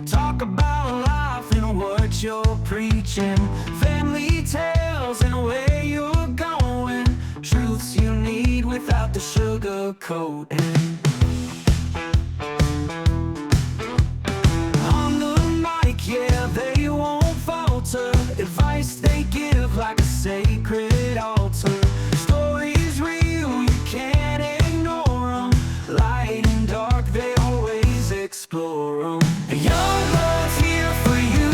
Talk about life and what you're preaching, family tales and where you're going, truths you need without the sugar coating. On the mic, yeah, they won't falter. Advice they give like a sacred altar. Stories real, you can't ignore them. Light and dark, they always explore them. Young blood's here for you,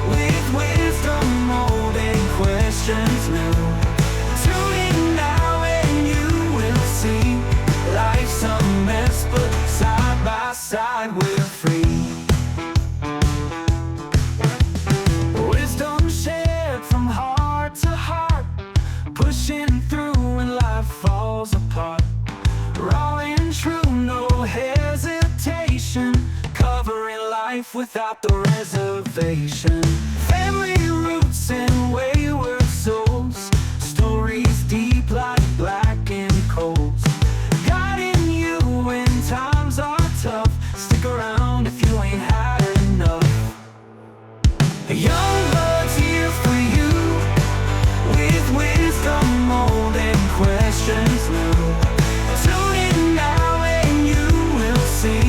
with wisdom old and questions new. Tune in now and you will see life's a mess, but side by side we're free. Wisdom shared from heart to heart, pushing through when life falls apart. Raw and true, no hesitation, covering life without the reservation. Family roots and wayward souls, stories deep like black and coals, guiding you when times are tough. Stick around if you ain't had enough. Young blood's here for you, with wisdom old and questions new. Tune in now and you will see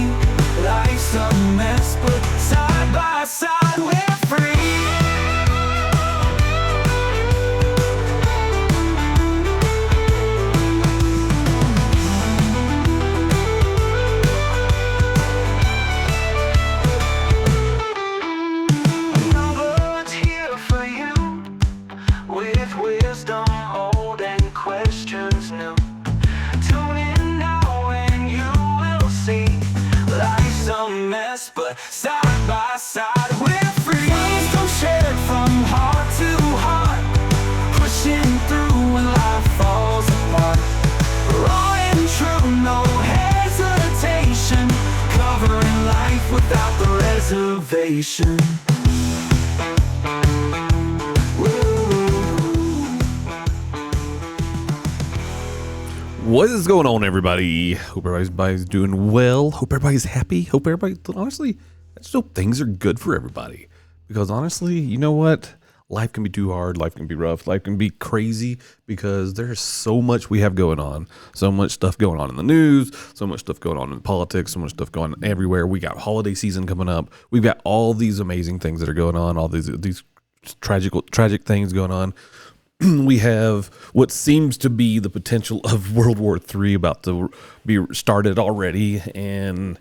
life's a mess, but side by side we're free. Young blood's here for you, with wisdom old and questions new. Tune in now and you will see life's a mess, but side by side we're free. Wisdom shared from heart to heart, pushing through when life falls apart. Raw and true, no hesitation, covering life without the reservation. What is going on, everybody? Hope everybody's doing well. Hope everybody's happy. Hope everybody, honestly, I just hope things are good for everybody. Because honestly, you know what? Life can be too hard. Life can be rough. Life can be crazy because there's so much we have going on. So much stuff going on in the news. So much stuff going on in politics. So much stuff going on everywhere. We got holiday season coming up. We've got all these amazing things that are going on. All these tragic things going on. We have what seems to be the potential of World War III about to be started already, and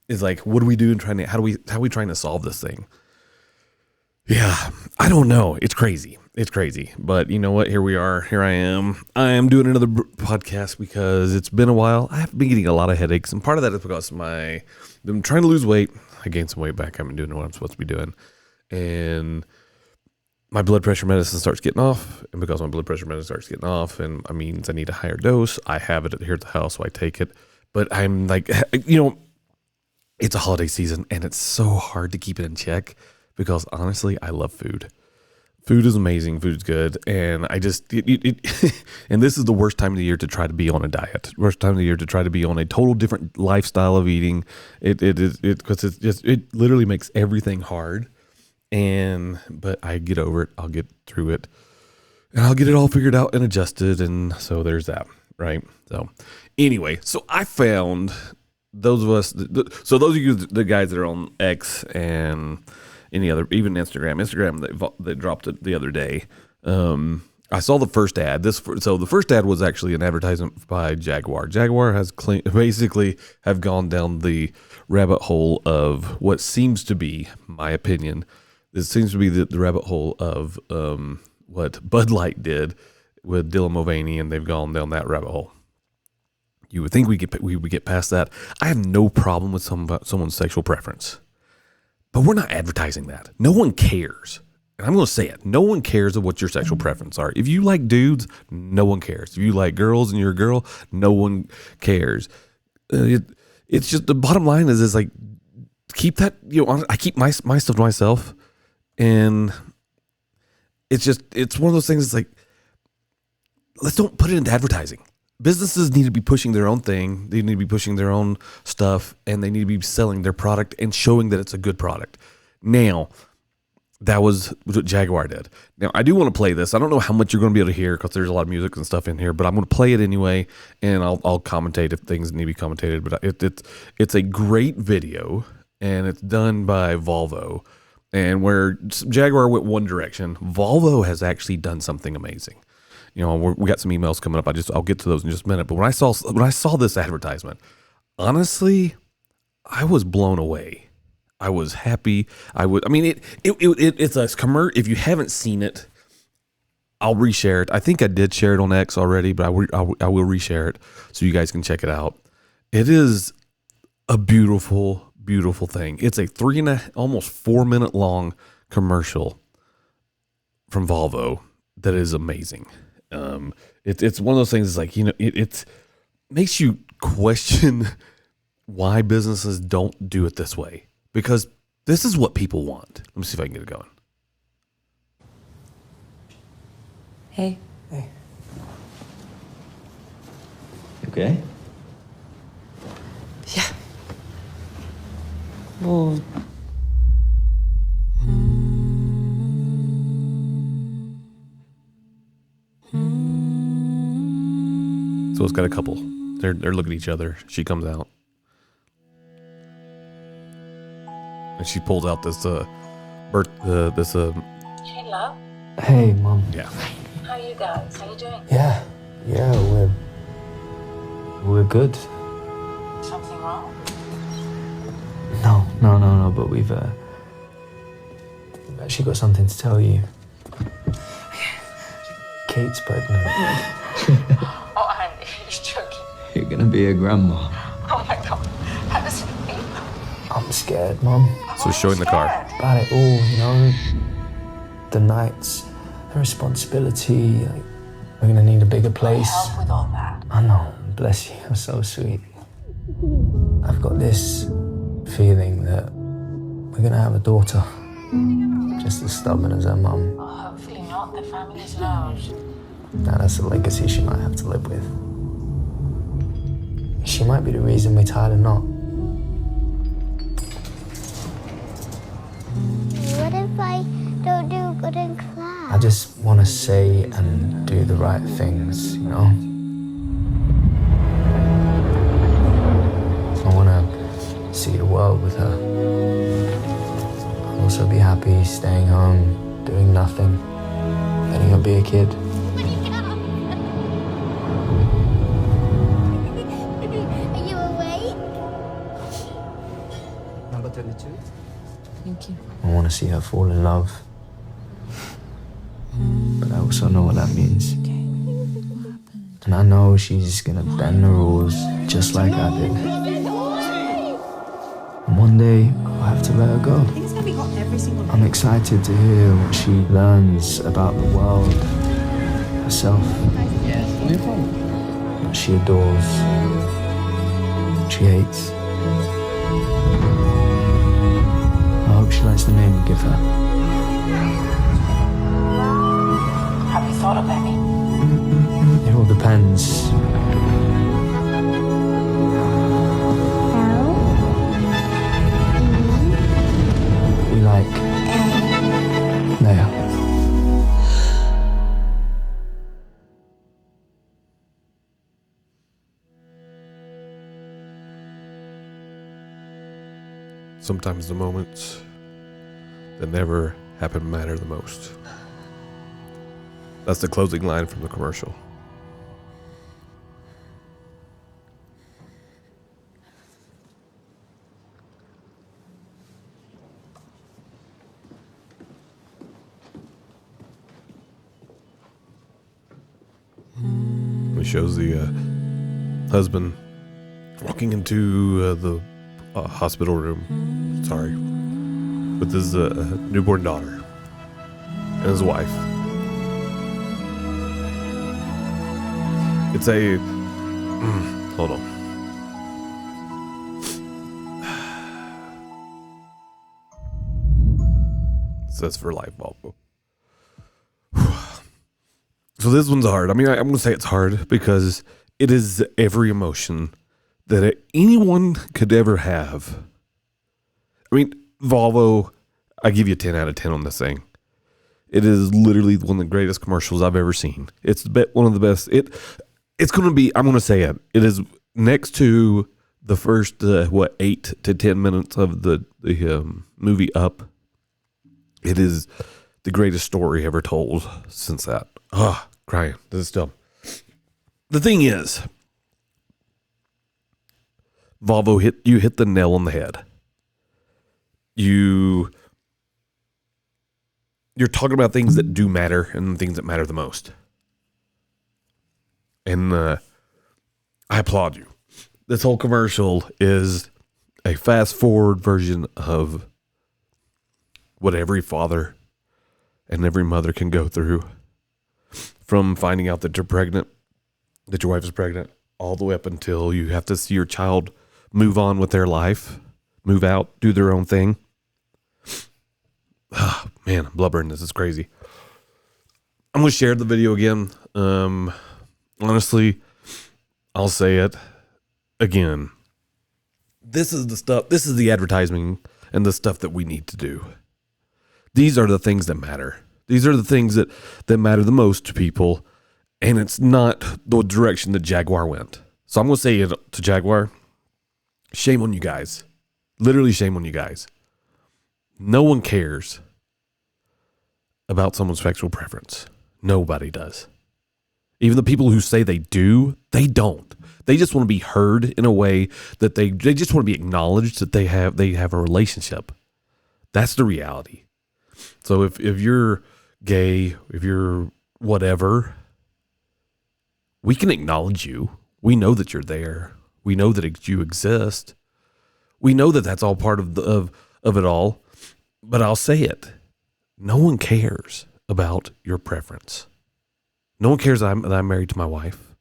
it's like, what do we do and how are we trying to solve this thing? Yeah, I don't know. It's crazy. But you know what? Here we are. Here I am. I am doing another podcast because it's been a while. I have been getting a lot of headaches, and part of that is because I'm trying to lose weight. I gained some weight back. I've been doing what I'm supposed to be doing, and my blood pressure medicine starts getting off, and because my blood pressure medicine starts getting off, and I means I need a higher dose, I have it here at the house, so I take it. But I'm like, it's a holiday season, and it's so hard to keep it in check because honestly, I love food. Food is amazing. Food's good, and I just and this is the worst time of the year to try to be on a diet. Worst time of the year to try to be on a total different lifestyle of eating. It because it literally makes everything hard. But I get over it. I'll get through it, and I'll get it all figured out and adjusted. And so there's that, right? So anyway, so I found those of us. So those of you, the guys that are on X and any other, even Instagram, they dropped it the other day. I saw the first ad. So the first ad was actually an advertisement by Jaguar. Jaguar has basically have gone down the rabbit hole of what seems to be, my opinion. This seems to be the rabbit hole of what Bud Light did with Dylan Mulvaney, and they've gone down that rabbit hole. You would think we would get past that. I have no problem with someone's sexual preference, but we're not advertising that. No one cares. And I'm going to say it. No one cares of what your sexual preference are. If you like dudes, no one cares. If you like girls and you're a girl, no one cares. It's just the bottom line is like, keep that, I keep my stuff to myself. And it's one of those things. It's like, let's don't put it into advertising. businesses need to be pushing their own thing. They need to be pushing their own stuff, and they need to be selling their product and showing that it's a good product. Now, that was what Jaguar did. Now, I do want to play this. I don't know how much you're going to be able to hear because there's a lot of music and stuff in here, but I'm going to play it anyway, and I'll commentate if things need to be commentated. But it's a great video, and it's done by Volvo. And where Jaguar went one direction, Volvo has actually done something amazing. We got some emails coming up. I'll get to those in just a minute. But when I saw this advertisement, honestly, I was blown away. I was happy. It's a commercial. If you haven't seen it, I'll reshare it. I think I did share it on X already, but I will reshare it so you guys can check it out. It is a beautiful, beautiful thing. It's a almost 4 minute long commercial from Volvo that is amazing. It's one of those things. It's like, it makes you question why businesses don't do it this way, because this is what people want. Let me see if I can get it going. Hey. Hey. You okay? Yeah. Well, So it's got a couple. They're looking at each other. She comes out, and she pulls out this hey, love. Hey, Mom. yeah. How are you guys? How you doing? Yeah, we're good. Something wrong? No, but we've actually got something to tell you. Kate's pregnant. Oh, Andy, you're joking. You're gonna be a grandma. Oh my God. How does it feel? I'm scared, Mom. So he's showing the car. About it all, the nights, the responsibility. Like, we're gonna need a bigger place. Help with all that. I know, bless you, you're so sweet. I've got this feeling that we're gonna have a daughter. Just as stubborn as her mum. Well, hopefully not. The family's large. Now that's a legacy she might have to live with. She might be the reason we tied a knot. What if I don't do good in class? I just want to say and do the right things, I want to see the world with her. I'll also be happy staying home, doing nothing, letting her be a kid. Are you awake? Number 32. Thank you. I want to see her fall in love. But I also know what that means. And I know she's gonna bend the rules just like I did. And one day, I'll have to let her go. I'm excited to hear what she learns about the world, herself, what she adores, what she hates. I hope she likes the name we give her. Have you thought of any? It all depends. We like Leia. Sometimes the moments that never happen matter the most. That's the closing line from the commercial. It shows the husband walking into the hospital room. Sorry. With his newborn daughter and his wife. It's a... hold on. It says for life, Volvo. So this one's hard. I mean, I'm going to say it's hard because It is every emotion that anyone could ever have. I mean, Volvo, I give you a 10 out of 10 on this thing. It is literally one of the greatest commercials I've ever seen. It's one of the best. It's going to be, I'm going to say it. It is next to the first, 8 to 10 minutes of the movie Up. It is the greatest story ever told since that. Crying. This is dumb. The thing is, Volvo hit the nail on the head. You're talking about things that do matter and things that matter the most. And I applaud you. This whole commercial is a fast forward version of what every father and every mother can go through, from finding out that you're pregnant, that your wife is pregnant, all the way up until you have to see your child move on with their life, move out, do their own thing. Man, I'm blubbering. This is crazy. I'm going to share the video again. Honestly, I'll say it again. This is the stuff, this is the advertising and the stuff that we need to do. These are the things that matter. These are the things that matter the most to people. And it's not the direction that Jaguar went. So I'm going to say it to Jaguar. Shame on you guys. Literally shame on you guys. No one cares about someone's sexual preference. Nobody does. Even the people who say they do, they don't. They just want to be heard in a way that they just want to be acknowledged that they have a relationship. That's the reality. So if you're gay, if you're whatever, we can acknowledge you. We know that you're there. We know that you exist. We know that that's all part of it all. But I'll say it. No one cares about your preference. No one cares that I'm married to my wife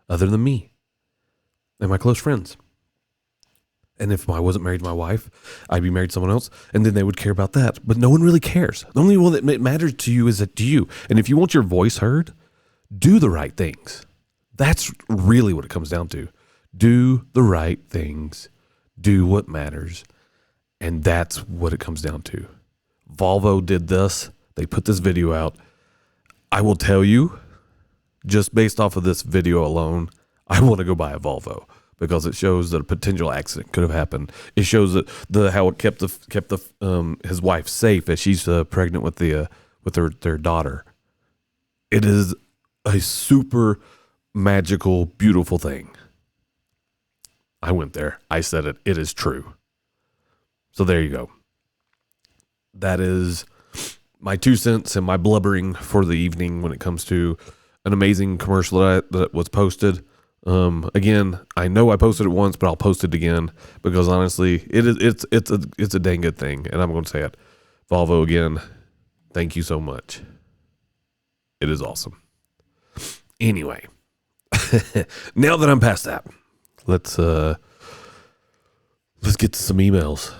other than me and my close friends. And if I wasn't married to my wife, I'd be married to someone else, and then they would care about that. But no one really cares. The only one that matters to you is to you. And if you want your voice heard, do the right things. That's really what it comes down to. Do the right things. Do what matters. And that's what it comes down to. Volvo did this. They put this video out. I will tell you, just based off of this video alone, I want to go buy a Volvo because it shows that a potential accident could have happened. It shows that how it kept his wife safe as she's pregnant with their daughter. It is a super magical, beautiful thing. I went there. I said it. It is true. So there you go. That is my 2 cents and my blubbering for the evening when it comes to an amazing commercial that was posted. Again, I know I posted it once, but I'll post it again because honestly, it's a dang good thing, and I'm going to say it. Volvo again, thank you so much. It is awesome. Anyway, now that I'm past that, let's get to some emails.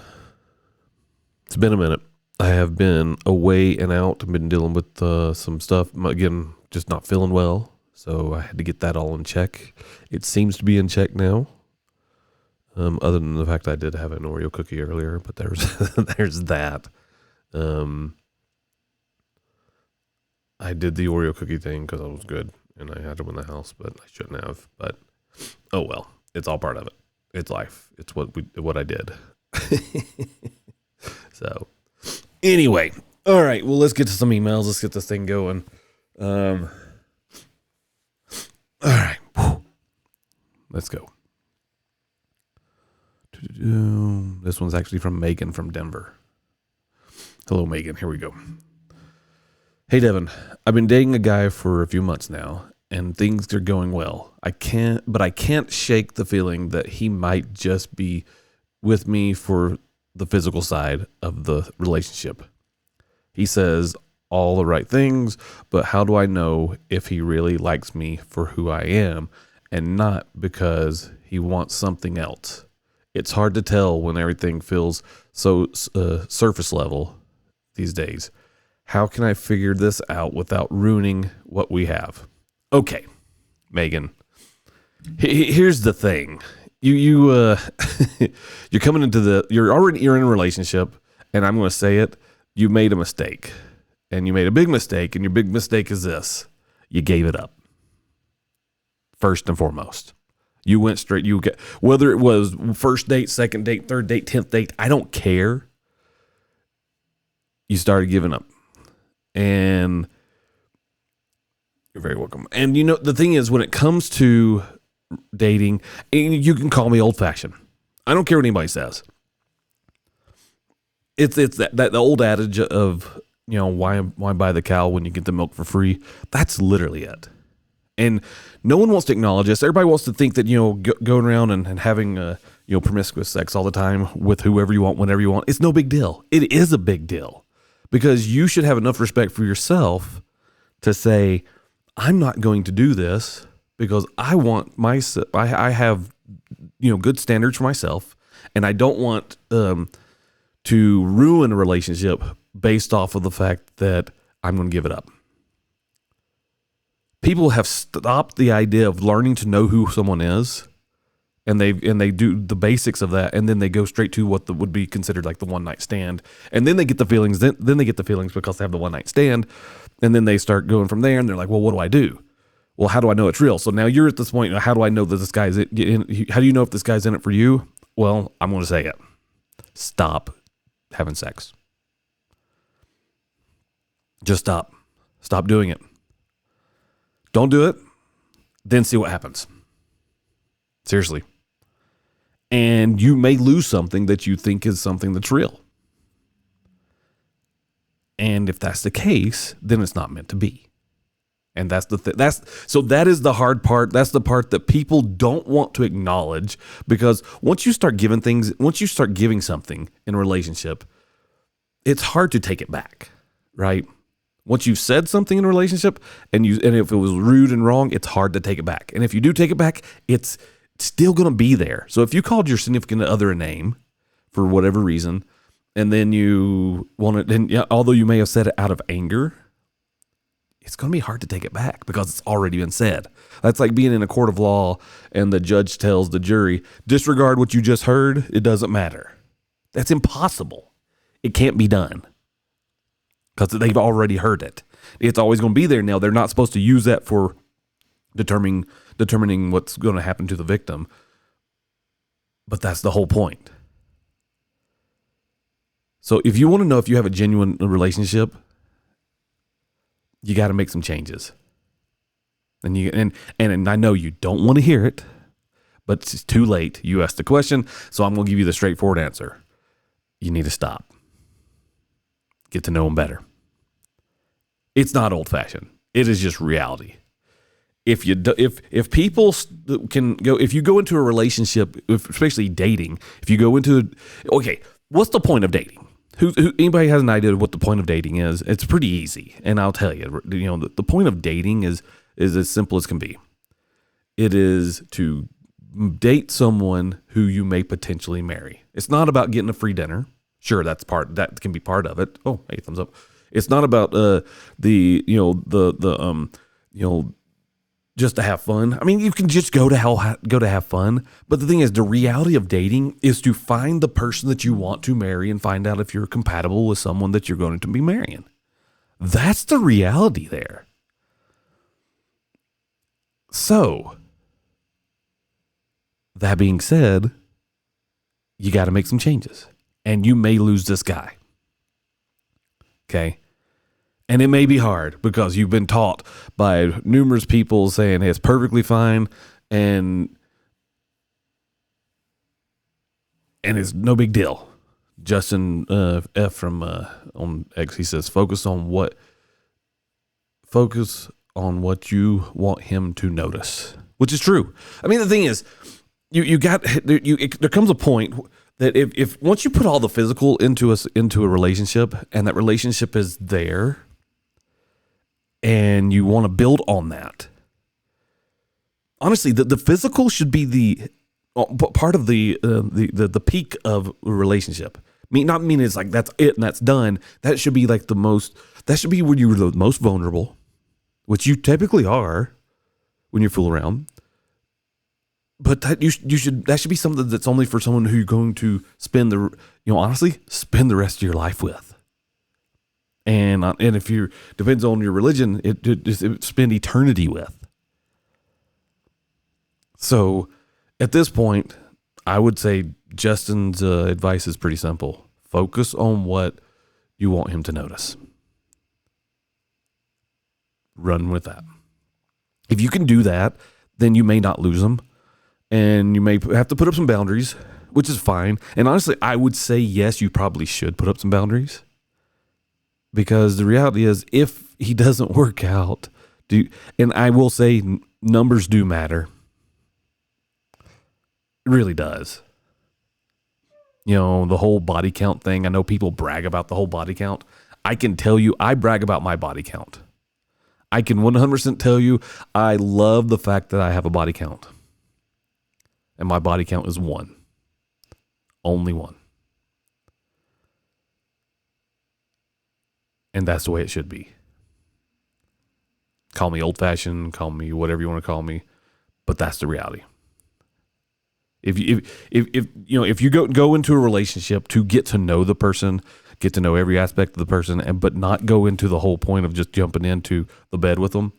It's been a minute. I have been away and out. I've been dealing with some stuff. Again, just not feeling well. So I had to get that all in check. It seems to be in check now. Other than the fact I did have an Oreo cookie earlier, but there's that. I did the Oreo cookie thing because I was good and I had them in the house, but I shouldn't have. But oh well, it's all part of it. It's life. It's what I did. So anyway, all right. Well, let's get to some emails. Let's get this thing going. All right. Let's go. This one's actually from Megan from Denver. Hello, Megan. Here we go. Hey, Devin. I've been dating a guy for a few months now, and things are going well. I can't shake the feeling that he might just be with me for the physical side of the relationship. He says all the right things, but how do I know if he really likes me for who I am and not because he wants something else? It's hard to tell when everything feels so surface level these days. How can I figure this out without ruining what we have? Okay, Megan, Here's the thing. You're coming into you're in a relationship, and I'm going to say it. You made a mistake, and you made a big mistake, and your big mistake is this: you gave it up. First and foremost, you went straight. Whether it was first date, second date, third date, 10th date, I don't care. You started giving up, and you're very welcome. And the thing is, when it comes to dating, and you can call me old fashioned. I don't care what anybody says. It's that the old adage of, why buy the cow when you get the milk for free? That's literally it. And no one wants to acknowledge this. Everybody wants to think that, going around and having, promiscuous sex all the time with whoever you want, whenever you want. It's no big deal. It is a big deal, because you should have enough respect for yourself to say, I'm not going to do this because I want I have, good standards for myself, and I don't want, to ruin a relationship based off of the fact that I'm going to give it up. People have stopped the idea of learning to know who someone is, and they do the basics of that, and then they go straight to what would be considered like the one night stand, and then they get the feelings. Then they get the feelings because they have the one night stand, and then they start going from there, and they're like, well, what do I do? Well, how do I know it's real? So now you're at this point. How do I know that this guy's in? How do you know if this guy's in it for you? Well, I'm going to say it. Stop having sex. Just stop. Stop doing it. Don't do it. Then see what happens. Seriously. And you may lose something that you think is something that's real. And if that's the case, then it's not meant to be. And that's so that is the hard part. That's the part that people don't want to acknowledge, because once you start giving something in a relationship, it's hard to take it back, right? Once you've said something in a relationship and if it was rude and wrong, it's hard to take it back. And if you do take it back, it's still going to be there. So if you called your significant other a name for whatever reason, and then you want to, and although you may have said it out of anger, it's going to be hard to take it back because it's already been said. That's like being in a court of law and the judge tells the jury, disregard what you just heard. It doesn't matter. That's impossible. It can't be done because they've already heard it. It's always going to be there. Now, they're not supposed to use that for determining what's going to happen to the victim. But that's the whole point. So if you want to know if you have a genuine relationship, you got to make some changes. And I know you don't want to hear it, but it's too late. You asked the question, so I'm going to give you the straightforward answer. You need to stop. Get to know them better. It's not old-fashioned. It is just reality. If people can go, if you go into a relationship, especially dating, if you go into, okay, what's the point of dating? Anybody has an idea of what the point of dating is? It's pretty easy, and I'll tell you. The point of dating is as simple as can be. It is to date someone who you may potentially marry. It's not about getting a free dinner. Sure, that can be part of it. Oh, hey, thumbs up. It's not about just to have fun. I mean, you can just go to have fun. But the thing is, the reality of dating is to find the person that you want to marry and find out if you're compatible with someone that you're going to be marrying. That's the reality there. So, that being said, you got to make some changes. And you may lose this guy. Okay? And it may be hard because you've been taught by numerous people saying, hey, it's perfectly fine and it's no big deal. Justin F from on X, he says, focus on what you want him to notice, which is true. I mean, the thing is, there comes a point that if once you put all the physical into a relationship and that relationship is there, and you want to build on that. Honestly, the physical should be the part of the peak of a relationship. Not mean it's like that's it and that's done. That should be like that should be when you're the most vulnerable, which you typically are when you fool around. but that should be something that's only for someone who you're going to spend honestly spend the rest of your life with. And if you depends on your religion, it spend eternity with. So at this point, I would say Justin's advice is pretty simple. Focus on what you want him to notice. Run with that. If you can do that, then you may not lose him, and you may have to put up some boundaries, which is fine. And honestly, I would say, yes, you probably should put up some boundaries, because the reality is if he doesn't work out, and I will say numbers do matter. It really does. The whole body count thing. I know people brag about the whole body count. I can tell you, I brag about my body count. I can 100% tell you, I love the fact that I have a body count. And my body count is 1. Only 1. And that's the way it should be. Call me old-fashioned, call me whatever you want to call me, but that's the reality. If you go into a relationship to get to know the person, get to know every aspect of the person, but not go into the whole point of just jumping into the bed with them,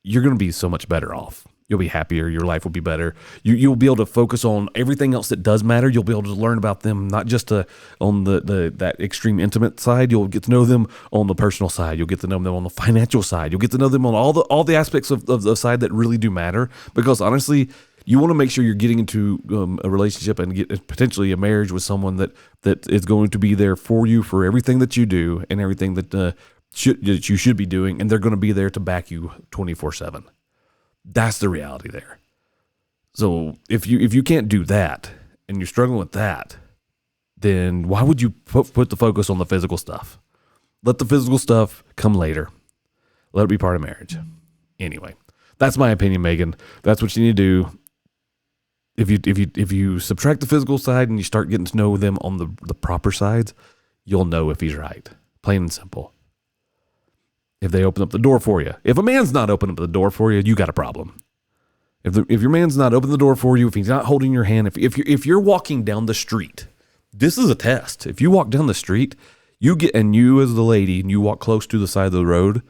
you're going to be so much better off. You'll be happier. Your life will be better. You'll be able to focus on everything else that does matter. You'll be able to learn about them, not just on that extreme intimate side. You'll get to know them on the personal side. You'll get to know them on the financial side. You'll get to know them on all the aspects of the side that really do matter. Because honestly, you want to make sure you're getting into a relationship and get potentially a marriage with someone that is going to be there for you for everything that you do and everything that you should be doing, and they're going to be there to back you 24/7. That's the reality there. So if you can't do that and you're struggling with that, then why would you put the focus on the physical stuff? Let the physical stuff come later. Let it be part of marriage. Anyway, that's my opinion, Megan. That's what you need to do. If you subtract the physical side and you start getting to know them on the proper sides, you'll know if he's right. Plain and simple. If they open up the door for you. If a man's not opening up the door for you, you got a problem. If your man's not opening the door for you, if he's not holding your hand, if you're walking down the street, this is a test. If you walk down the street, you as the lady, and you walk close to the side of the road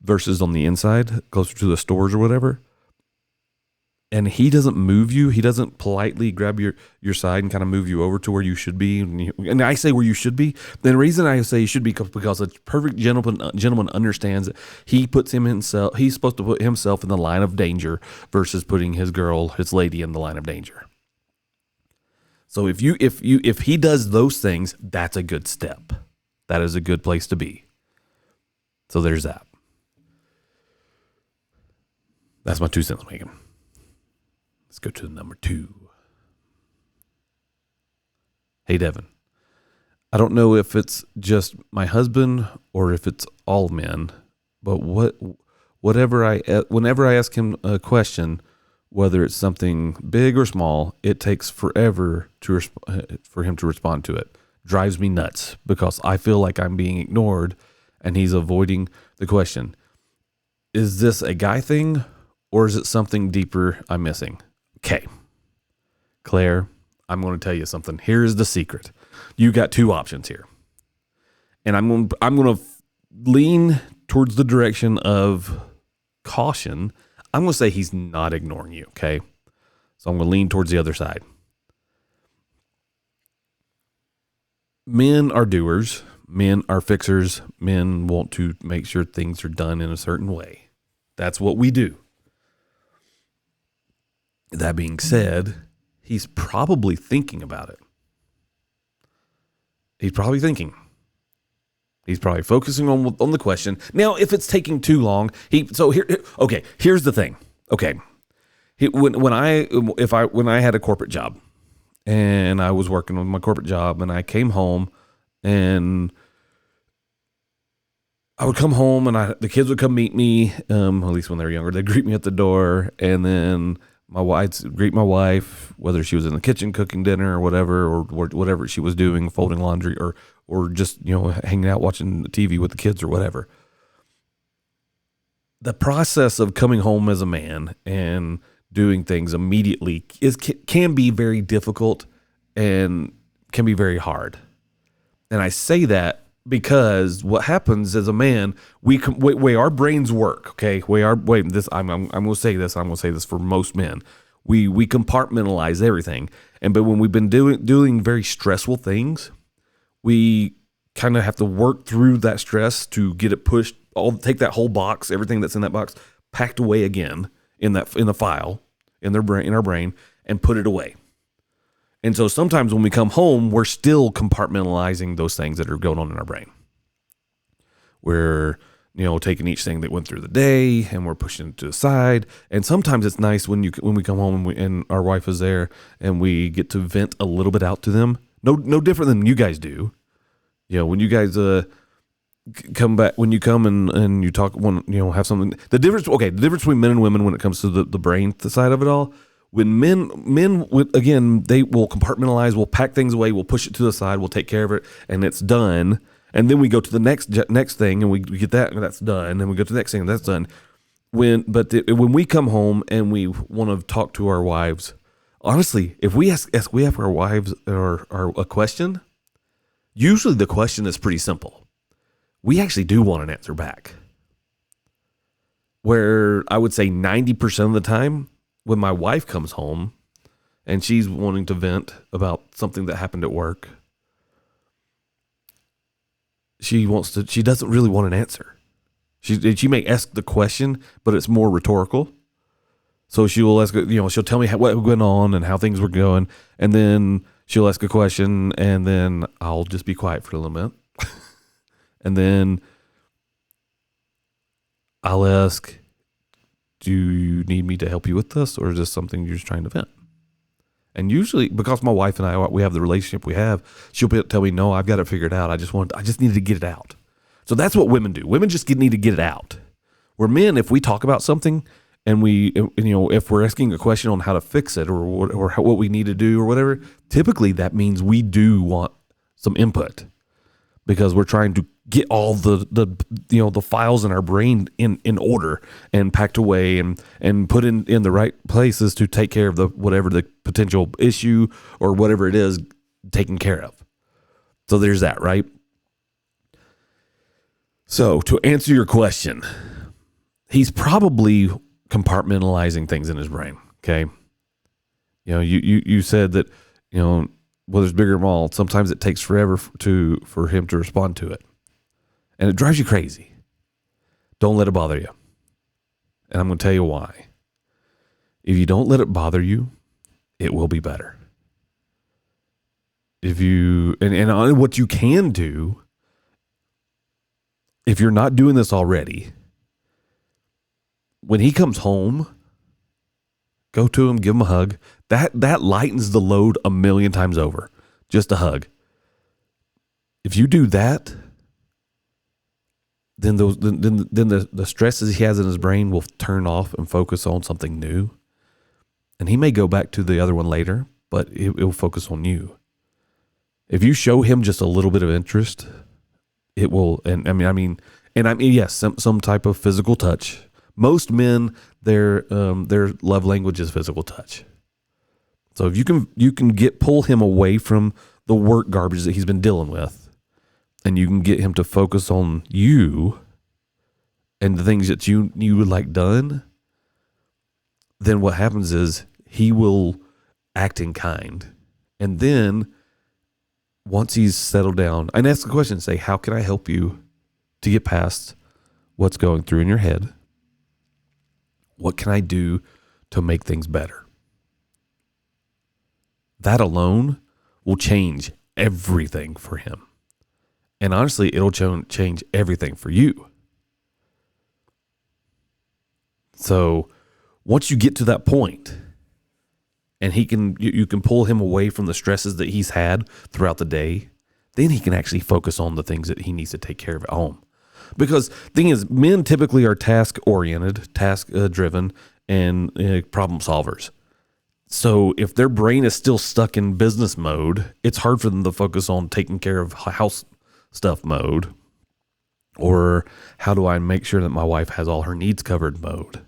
versus on the inside, closer to the stores or whatever, and he doesn't move you, he doesn't politely grab your side and kind of move you over to where you should be. And I say where you should be. The reason I say you should be because a perfect gentleman understands that he's supposed to put himself in the line of danger versus putting his lady in the line of danger. So if he does those things, that's a good step. That is a good place to be. So there's that. That's my 2 cents, Megan. Let's go to number 2. Hey, Devin. I don't know if it's just my husband or if it's all men, but whenever I ask him a question, whether it's something big or small, it takes forever for him to respond to it. Drives me nuts because I feel like I'm being ignored and he's avoiding the question. Is this a guy thing or is it something deeper I'm missing? Okay, Claire, I'm going to tell you something. Here's the secret. You got 2 options here. And I'm going to lean towards the direction of caution. I'm going to say he's not ignoring you, okay? So I'm going to lean towards the other side. Men are doers. Men are fixers. Men want to make sure things are done in a certain way. That's what we do. That being said, he's probably thinking about it. He's probably thinking. He's probably focusing on the question. Now, if it's taking too long, here's the thing. Okay, when I had a corporate job, and I was working on my corporate job, and I came home, and I would come home, and the kids would come meet me. At least when they were younger, they'd greet me at the door, and then I'd greet my wife, whether she was in the kitchen cooking dinner or whatever she was doing, folding laundry, or just hanging out watching the TV with the kids or whatever. The process of coming home as a man and doing things immediately can be very difficult and can be very hard. And I say that because what happens as a man, way our brains work. Okay, I'm going to say this. I'm going to say this for most men. We compartmentalize everything, but when we've been doing very stressful things, we kind of have to work through that stress to get it pushed. Take that whole box, everything that's in that box, packed away again in the file in our brain, and put it away. And so sometimes when we come home, we're still compartmentalizing those things that are going on in our brain. We're, taking each thing that went through the day and we're pushing it to the side. And sometimes it's nice when we come home and our wife is there and we get to vent a little bit out to them. No different than you guys do. When you guys come back, when you come and you talk, have something. The difference between men and women when it comes to the brain side of it all. When men again, they will compartmentalize, we'll pack things away, we'll push it to the side, we'll take care of it, and it's done. And then we go to the next thing, and we get that, and that's done. And we go to the next thing, and that's done. When we come home and we want to talk to our wives, honestly, if we ask our wives or a question, usually the question is pretty simple. We actually do want an answer back. Where I would say 90% of the time, when my wife comes home and she's wanting to vent about something that happened at work, she doesn't really want an answer. She may ask the question, but it's more rhetorical. So she will ask, she'll tell me what went on and how things were going. And then she'll ask a question and then I'll just be quiet for a little bit. And then I'll ask, do you need me to help you with this, or is this something you're just trying to vent? And usually, because my wife and we have the relationship we have, she'll tell me, no, I've got it figured out. I just needed to get it out. So that's what women do. Women just need to get it out. Where men, if we talk about something and if we're asking a question on how to fix it or what we need to do or whatever, typically that means we do want some input because we're trying to get all the files in our brain in order and packed away and put in the right places to take care of whatever the potential issue or whatever it is taken care of. So there's that, right? So to answer your question, he's probably compartmentalizing things in his brain. Okay. You said that, whether it's big or small, sometimes it takes forever for him to respond to it. And it drives you crazy. Don't let it bother you. And I'm going to tell you why. If you don't let it bother you, it will be better. If you, and what you can do, if you're not doing this already, when he comes home, go to him, give him a hug. That lightens the load 1,000,000 times over. Just a hug. If you do that, then the stresses he has in his brain will turn off and focus on something new. And he may go back to the other one later, but it will focus on you. If you show him just a little bit of interest, it will. And yes, some type of physical touch. Most men, their love language is physical touch. So if you can pull him away from the work garbage that he's been dealing with, and you can get him to focus on you and the things that you would like done, then what happens is he will act in kind. And then once he's settled down, and ask the question, say, how can I help you to get past what's going through in your head? What can I do to make things better? That alone will change everything for him. And honestly, it'll change everything for you. So once you get to that point and you can pull him away from the stresses that he's had throughout the day, then he can actually focus on the things that he needs to take care of at home. Because the thing is, men typically are task-oriented, task-driven, and problem solvers. So if their brain is still stuck in business mode, it's hard for them to focus on taking care of house stuff mode, or how do I make sure that my wife has all her needs covered mode.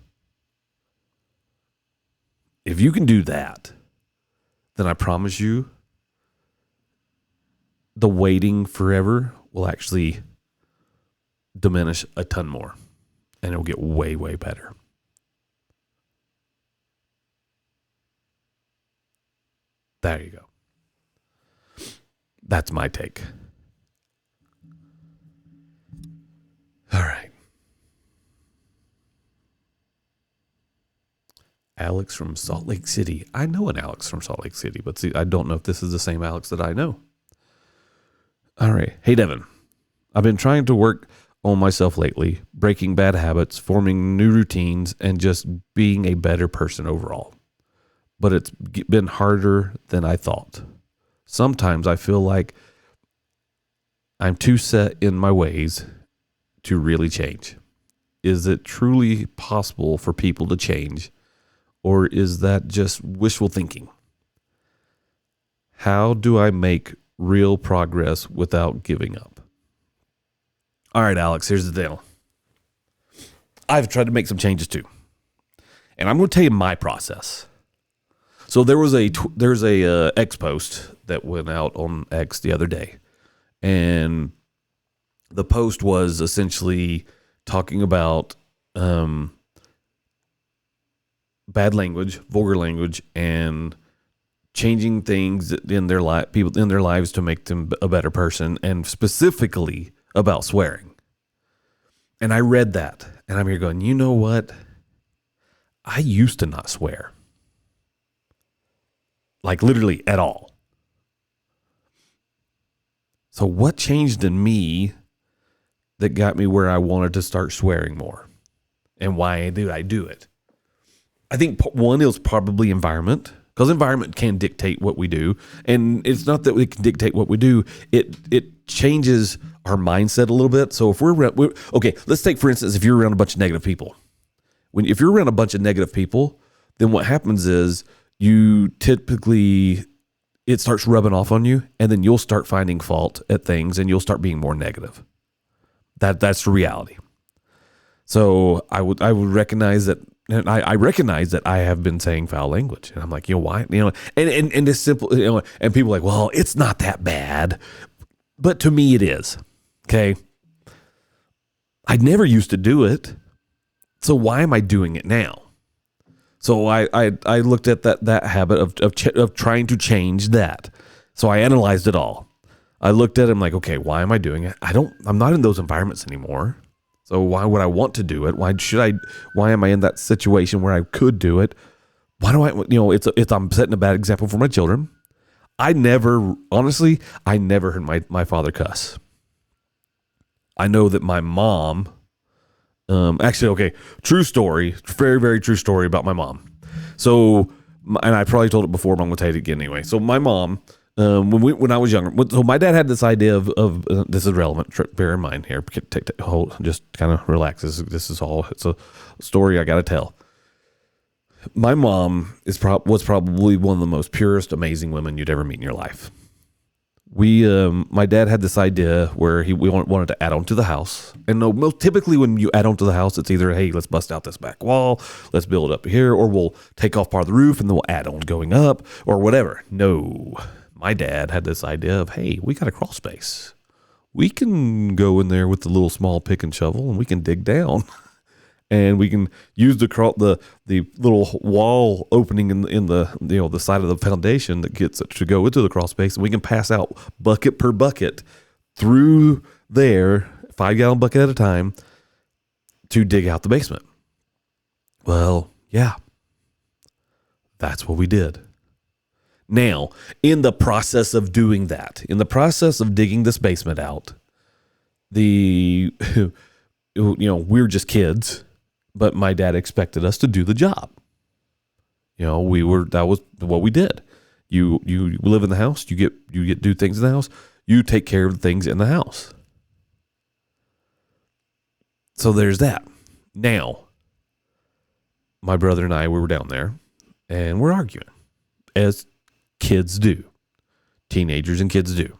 If you can do that, then I promise you the waiting forever will actually diminish a ton more, and it'll get way, way better. There you go. That's my take. All right. Alex from Salt Lake City. I know an Alex from Salt Lake City, but see, I don't know if this is the same Alex that I know. All right. Hey, Devin. I've been trying to work on myself lately, breaking bad habits, forming new routines, and just being a better person overall. But it's been harder than I thought. Sometimes I feel like I'm too set in my ways to really change. Is it truly possible for people to change, or is that just wishful thinking? How do I make real progress without giving up? All right, Alex, here's the deal. I've tried to make some changes too. And I'm going to tell you my process. So there's a X post that went out on X the other day. And the post was essentially talking about bad language, vulgar language, and changing things in their people in their lives to make them a better person, and specifically about swearing. And I read that, and I'm here going, you know what? I used to not swear. Like literally at all. So what changed in me that got me where I wanted to start swearing more? And why did I do it? I think one is probably environment, because environment can dictate what we do. And it's not that we can dictate what we do. It changes our mindset a little bit. So if we're okay, let's take, for instance, if you're around a bunch of negative people. If you're around a bunch of negative people, then what happens is you typically, it starts rubbing off on you, and then you'll start finding fault at things, and you'll start being more negative. That's the reality. So I would recognize that, and I recognize that I have been saying foul language, and I'm like, why? And it's simple, and people are like, well, it's not that bad, but to me it is. Okay, I never used to do it, so why am I doing it now? So I looked at that habit of trying to change that. So I analyzed it all. I looked at it, I'm like, okay, why am I doing it? I'm not in those environments anymore. So why would I want to do it? Why am I in that situation where I could do it? Why do I'm setting a bad example for my children. I never heard my father cuss. I know that my mom, true story, very, very true story about my mom. So, and I probably told it before, but I'm going to tell it again anyway. So my mom, when I was younger, so my dad had this idea of this is relevant, bear in mind here, just kind of relax. This is all, it's a story I got to tell. My mom was probably one of the most purest, amazing women you'd ever meet in your life. My dad had this idea where we wanted to add on to the house. And typically when you add on to the house, it's either, hey, let's bust out this back wall, let's build it up here, or we'll take off part of the roof and then we'll add on going up or whatever. No, my dad had this idea of, hey, we got a crawl space. We can go in there with the little small pick and shovel and we can dig down. And we can use the little wall opening in the side of the foundation that gets it to go into the crawl space, and we can pass out bucket per bucket through there, 5-gallon bucket at a time, to dig out the basement. Well, yeah, that's what we did. Now, in the process of doing that, in the process of digging this basement out, we were just kids. But my dad expected us to do the job. That was what we did. You live in the house, you get do things in the house, you take care of the things in the house. So there's that. Now, my brother and I, we were down there and we're arguing, as kids do. Teenagers and kids do.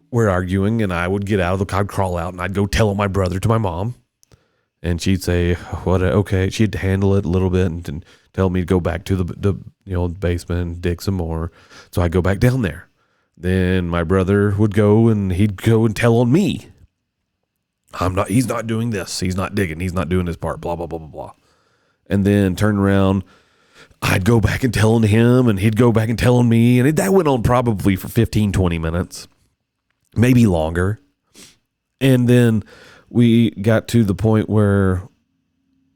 We're arguing, and I would get out of the car, I'd crawl out, and I'd go tell my brother to my mom. And she'd say, "What? Okay." She'd handle it a little bit and tell me to go back to the basement and dig some more. So I go back down there. Then my brother would go and he'd go and tell on me. He's not doing this. He's not digging. He's not doing his part. Blah, blah, blah, blah, blah. And then turn around. I'd go back and tell on him, and he'd go back and tell on me. And that went on probably for 15, 20 minutes, maybe longer. And then we got to the point where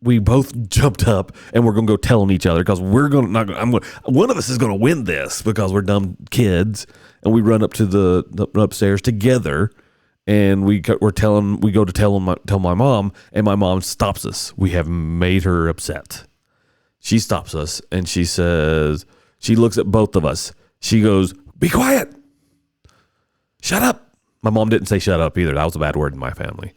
we both jumped up and we're going to go tell on each other because one of us is going to win this because we're dumb kids. And we run up to the upstairs together. And we go to tell my mom, and my mom stops us. We have made her upset. She stops us, and she says, she looks at both of us. She goes, "Be quiet. Shut up." My mom didn't say shut up either. That was a bad word in my family.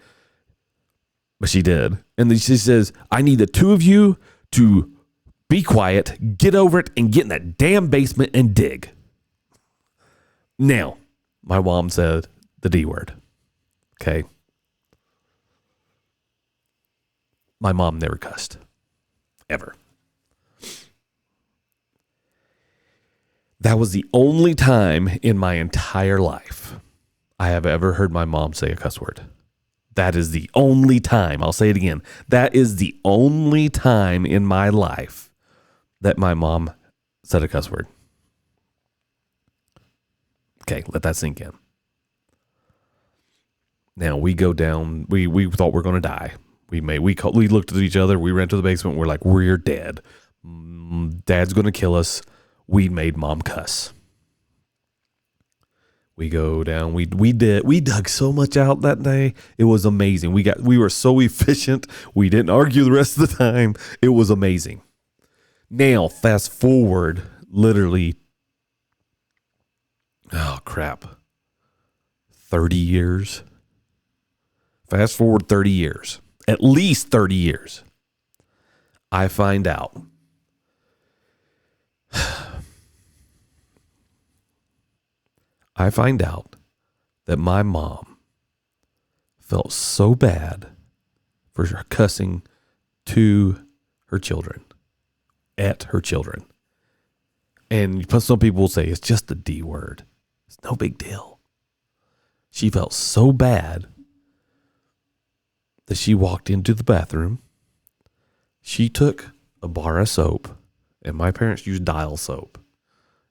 But she did. And then she says, "I need the two of you to be quiet, get over it, and get in that damn basement and dig." Now, my mom said the D word. Okay. My mom never cussed. Ever. That was the only time in my entire life I have ever heard my mom say a cuss word. That is the only time. I'll say it again. That is the only time in my life that my mom said a cuss word. Okay, let that sink in. Now we go down. We thought we were going to die. We looked at each other. We ran to the basement. We're like, we're dead. Dad's going to kill us. We made mom cuss. We go down. We dug so much out that day. It was amazing. We were so efficient. We didn't argue the rest of the time. It was amazing. Now fast forward, literally. Oh crap. 30 years. Fast forward 30 years, at least 30 years, I find out that my mom felt so bad for cussing to her children, at her children. And some people will say it's just the D word. It's no big deal. She felt so bad that she walked into the bathroom. She took a bar of soap, and my parents used Dial soap,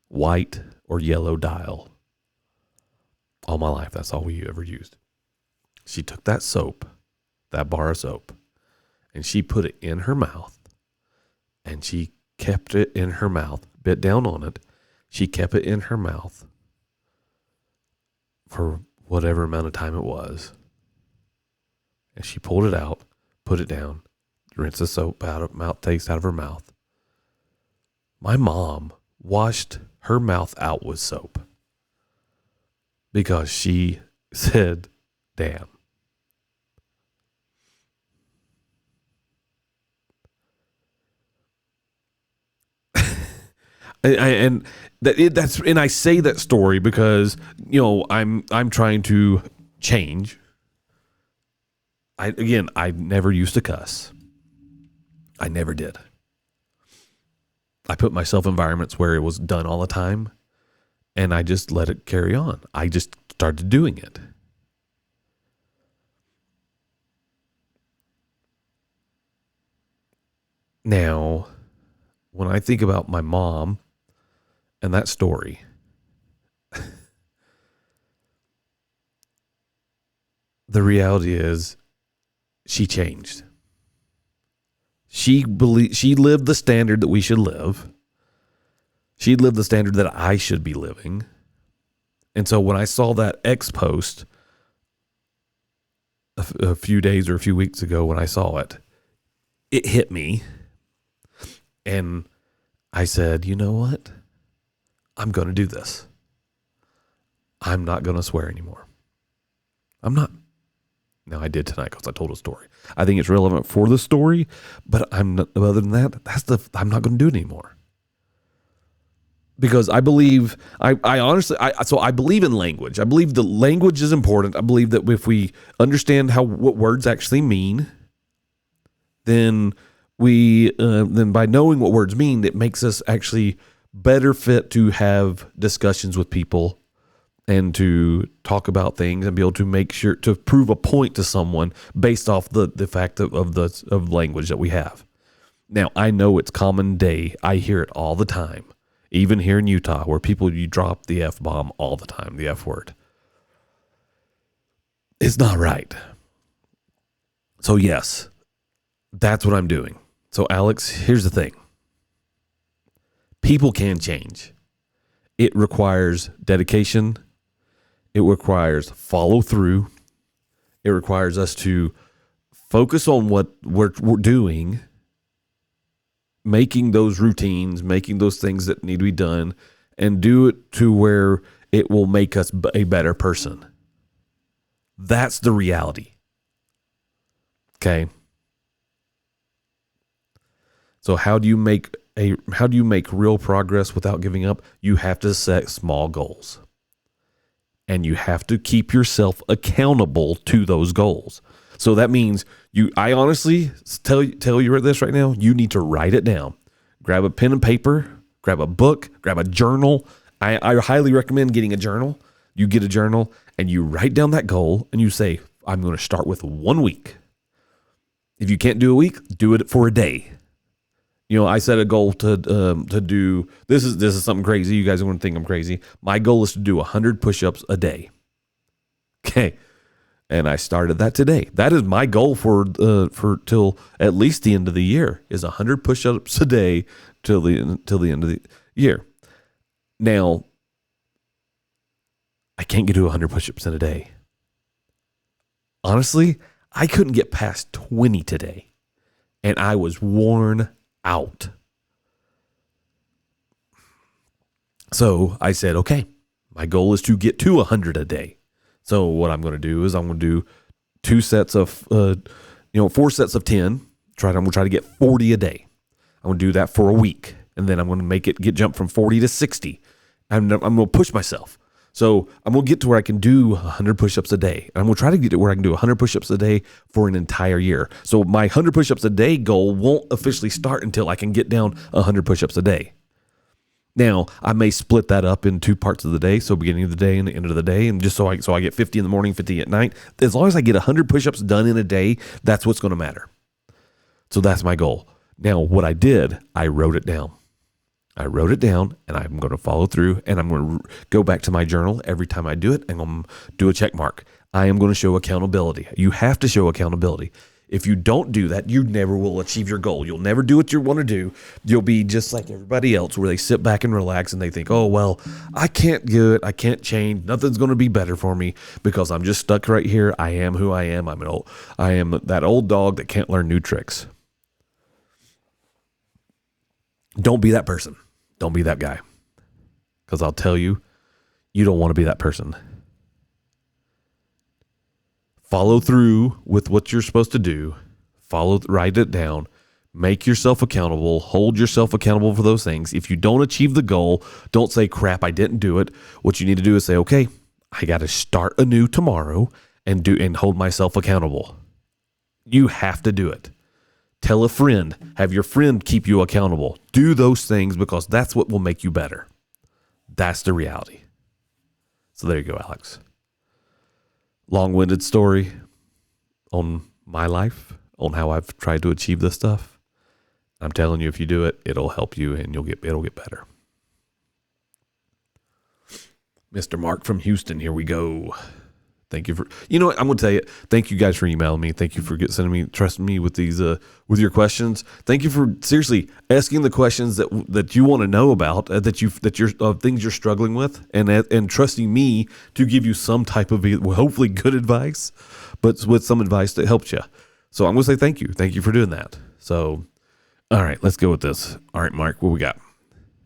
white or yellow Dial. All my life, that's all we ever used. She took that soap, that bar of soap, and she put it in her mouth, and she kept it in her mouth, bit down on it. She kept it in her mouth for whatever amount of time it was. And she pulled it out, put it down, rinsed the soap taste out of her mouth. My mom washed her mouth out with soap because she said, "Damn." And I say that story because I'm trying to change. I never used to cuss. I never did. I put myself in environments where it was done all the time, and I just let it carry on. I just started doing it. Now, when I think about my mom and that story, the reality is, she changed. She lived the standard that we should live. She lived the standard that I should be living. And so when I saw that X post a few days or a few weeks ago, when I saw it, it hit me. And I said, you know what? I'm going to do this. I'm not going to swear anymore. I'm not. Now, I did tonight because I told a story. I think it's relevant for the story, but other than that, I'm not going to do it anymore. Because I believe, I believe in language. I believe the language is important. I believe that if we understand what words actually mean, then then by knowing what words mean, it makes us actually better fit to have discussions with people and to talk about things and be able to make sure to prove a point to someone based off the fact of language that we have. Now, I know it's common day. I hear it all the time, even here in Utah, where you drop the F-bomb all the time, the F word. It's not right. So yes, that's what I'm doing. So Alex, here's the thing. People can change. It requires dedication. It requires follow through. It requires us to focus on what we're doing, making those routines, making those things that need to be done, and do it to where it will make us a better person. That's the reality. Okay. So how do you make real progress without giving up? You have to set small goals. And you have to keep yourself accountable to those goals. So that means I honestly tell you this right now, you need to write it down. Grab a pen and paper, grab a book, grab a journal. I highly recommend getting a journal. You get a journal and you write down that goal and you say, I'm going to start with 1 week. If you can't do a week, do it for a day. I set a goal to do, this is something crazy. You guys are going to think I'm crazy. My goal is to do 100 push-ups a day. Okay. And I started that today. That is my goal for till at least the end of the year is 100 push-ups a day till the end of the year. Now, I can't get to 100 push-ups in a day. Honestly, I couldn't get past 20 today. And I was worn out. So I said, okay, my goal is to get to 100 a day. So what I'm going to do is I'm going to do 4 sets of 10. I'm going to try to get 40 a day. I'm going to do that for a week. And then I'm going to get jump from 40 to 60. I'm going to push myself. So I'm going to get to where I can do 100 push-ups a day. And I'm going to try to get to where I can do 100 push-ups a day for an entire year. So my 100 push-ups a day goal won't officially start until I can get down 100 push-ups a day. Now, I may split that up in 2 parts of the day, so beginning of the day and the end of the day, and just so I get 50 in the morning, 50 at night. As long as I get 100 push-ups done in a day, that's what's going to matter. So that's my goal. Now, what I did, I wrote it down. And I'm going to follow through, and I'm going to go back to my journal every time I do it, and I'm going to do a check mark. I am going to show accountability. You have to show accountability. If you don't do that, you never will achieve your goal. You'll never do what you want to do. You'll be just like everybody else where they sit back and relax and they think, oh, well, I can't do it. I can't change. Nothing's going to be better for me because I'm just stuck right here. I am who I am. I am that old dog that can't learn new tricks. Don't be that person. Don't be that guy. Because I'll tell you, you don't want to be that person. Follow through with what you're supposed to do. Write it down. Make yourself accountable. Hold yourself accountable for those things. If you don't achieve the goal, don't say, crap, I didn't do it. What you need to do is say, okay, I got to start anew tomorrow and hold myself accountable. You have to do it. Tell a friend. Have your friend keep you accountable. Do those things because that's what will make you better. That's the reality. So there you go, Alex. Long-winded story on my life, on how I've tried to achieve this stuff. I'm telling you, if you do it, it'll help you and it'll get better. Mr. Mark from Houston, here we go. Thank you for, I'm going to tell you, thank you guys for emailing me. Thank you for trusting me with these, with your questions. Thank you for seriously asking the questions that you want to know about, that you're things you're struggling with, and trusting me to give you some type of hopefully good advice, but with some advice that helps you. So I'm going to say thank you. Thank you for doing that. So, all right, let's go with this. All right, Mark, what we got?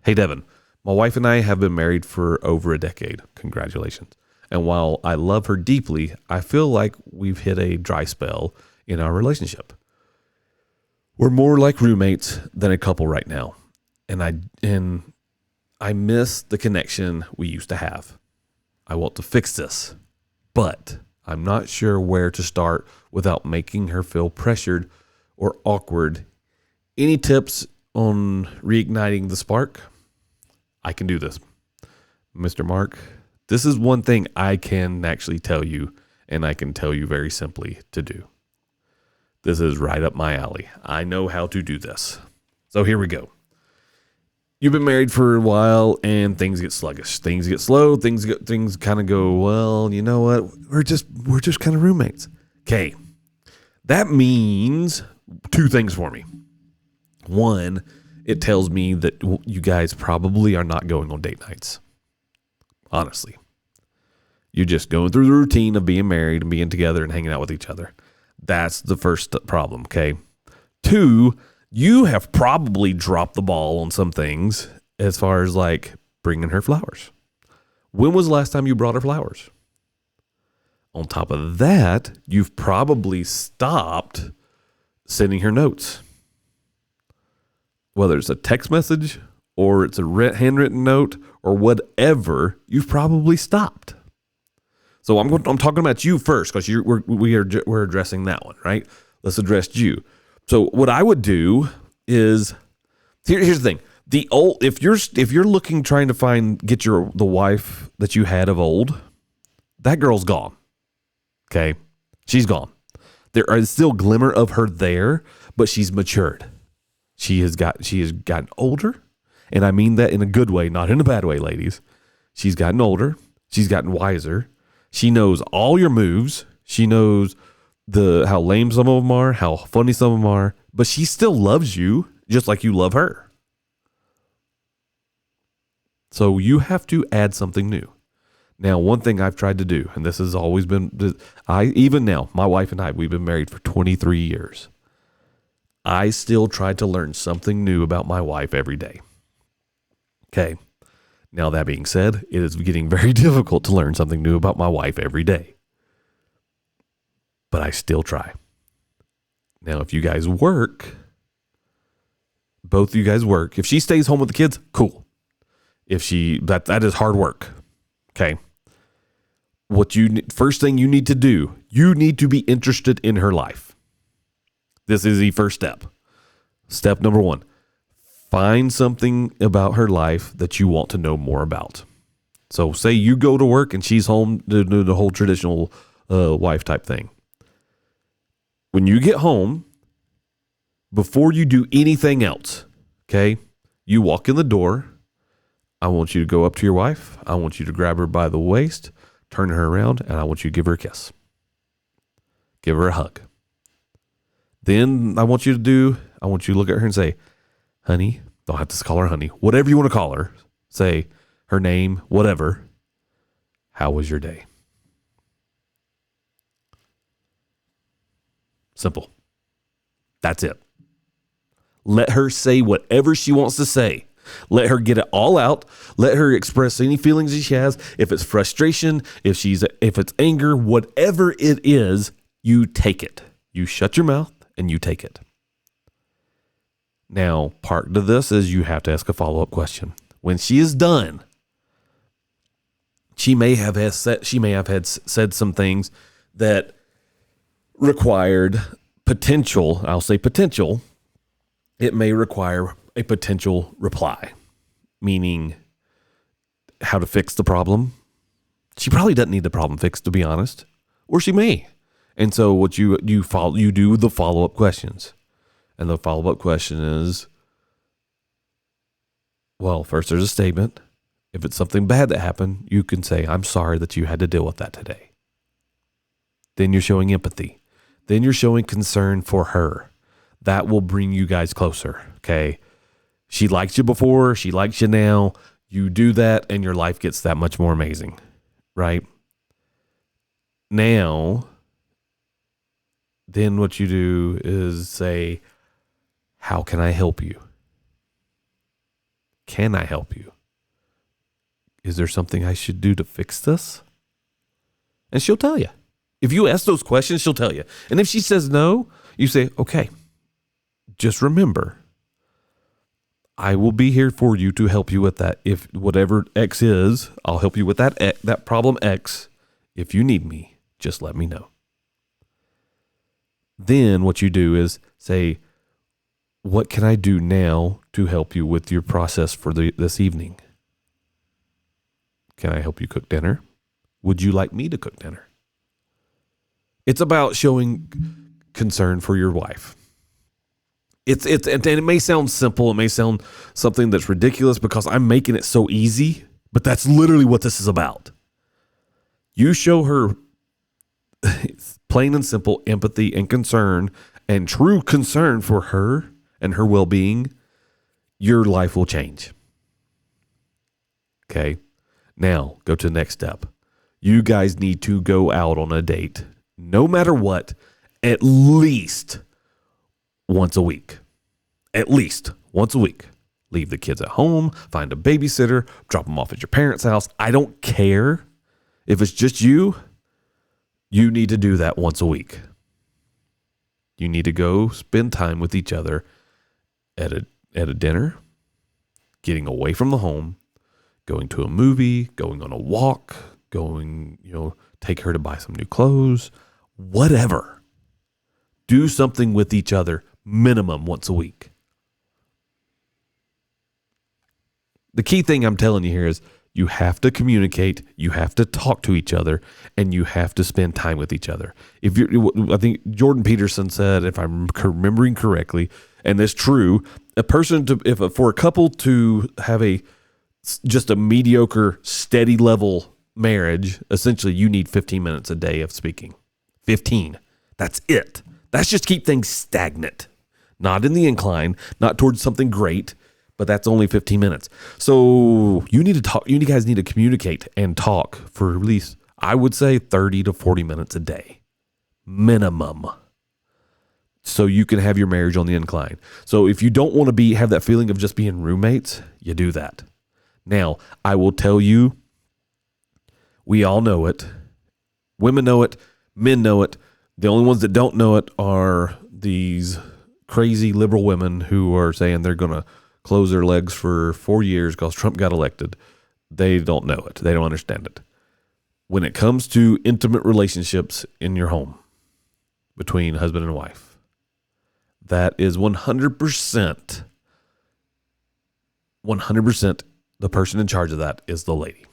Hey, Devin, my wife and I have been married for over a decade. Congratulations. And while I love her deeply, I feel like we've hit a dry spell in our relationship. We're more like roommates than a couple right now. And I miss the connection we used to have. I want to fix this, but I'm not sure where to start without making her feel pressured or awkward. Any tips on reigniting the spark? I can do this. Mr. Mark, this is one thing I can actually tell you, and I can tell you very simply to do. This is right up my alley. I know how to do this. So here we go. You've been married for a while and things get sluggish. Things get slow. Things kind of go, well, you know what? We're just kind of roommates. Okay. That means two things for me. One, it tells me that you guys probably are not going on date nights. Honestly. You're just going through the routine of being married and being together and hanging out with each other. That's the first problem, okay? Two, you have probably dropped the ball on some things as far as like bringing her flowers. When was the last time you brought her flowers? On top of that, you've probably stopped sending her notes. Whether it's a text message or it's a handwritten note or whatever, you've probably stopped. So I'm talking about you first because we're addressing that one, right? Let's address you. So what I would do is here's the thing: if you're looking trying to get the wife that you had of old, that girl's gone. Okay, she's gone. There is still a glimmer of her there, but she's matured. She has gotten older, and I mean that in a good way, not in a bad way, ladies. She's gotten older. She's gotten wiser. She knows all your moves. She knows how lame some of them are, how funny some of them are, but she still loves you just like you love her. So you have to add something new. Now, one thing I've tried to do, and this has always been, even now, my wife and I, we've been married for 23 years. I still try to learn something new about my wife every day. Okay. Now, that being said, it is getting very difficult to learn something new about my wife every day. But I still try. Now, if you guys work, both of you guys work. If she stays home with the kids, cool. If that is hard work. Okay. First thing you need to do, you need to be interested in her life. This is the first step. Step number 1. Find something about her life that you want to know more about. So say you go to work and she's home to do the whole traditional wife type thing. When you get home, before you do anything else, okay, you walk in the door. I want you to go up to your wife. I want you to grab her by the waist, turn her around, and I want you to give her a kiss. Give her a hug. Then I want you to look at her and say, honey, don't have to call her honey, whatever you want to call her, say her name, whatever. How was your day? Simple. That's it. Let her say whatever she wants to say. Let her get it all out. Let her express any feelings that she has. If it's frustration, if it's anger, whatever it is, you take it. You shut your mouth and you take it. Now, part of this is you have to ask a follow-up question. When she is done, she may have said some things that required potential. I'll say potential. It may require a potential reply, meaning how to fix the problem. She probably doesn't need the problem fixed, to be honest, or she may. And so what you do the follow-up questions. And the follow-up question is, well, first there's a statement. If it's something bad that happened, you can say, I'm sorry that you had to deal with that today. Then you're showing empathy. Then you're showing concern for her. That will bring you guys closer, okay? She liked you before. She likes you now. You do that, and your life gets that much more amazing, right? Now, then what you do is say, how can I help you? Can I help you? Is there something I should do to fix this? And she'll tell you. If you ask those questions, she'll tell you. And if she says no, you say, okay, just remember, I will be here for you to help you with that. If whatever X is, I'll help you with that problem X. If you need me, just let me know. Then what you do is say, what can I do now to help you with your process for this evening? Can I help you cook dinner? Would you like me to cook dinner? It's about showing concern for your wife. And it may sound simple. It may sound something that's ridiculous because I'm making it so easy, but that's literally what this is about. You show her plain and simple empathy and concern and true concern for her and her well-being. Your life will change. Okay. Now go to the next step. You guys need to go out on a date, no matter what, at least once a week. At least once a week. Leave the kids at home, find a babysitter, drop them off at your parents' house. I don't care. If it's just you, you need to do that once a week. You need to go spend time with each other at a dinner, getting away from the home, going to a movie, going on a walk, take her to buy some new clothes, whatever. Do something with each other minimum once a week. The key thing I'm telling you here is you have to communicate, you have to talk to each other, and you have to spend time with each other. I think Jordan Peterson said, if I'm remembering correctly, and it's true, for a couple to have just a mediocre, steady level marriage, essentially you need 15 minutes a day of speaking. 15. That's it. That's just keep things stagnant. Not in the incline, not towards something great, but that's only 15 minutes. So you need to talk. You guys need to communicate and talk for at least, I would say, 30 to 40 minutes a day. Minimum. So you can have your marriage on the incline. So if you don't want to have that feeling of just being roommates, you do that. Now, I will tell you, we all know it. Women know it. Men know it. The only ones that don't know it are these crazy liberal women who are saying they're going to close their legs for 4 years because Trump got elected. They don't know it. They don't understand it. When it comes to intimate relationships in your home between husband and wife, that is 100%, the person in charge of that is the lady.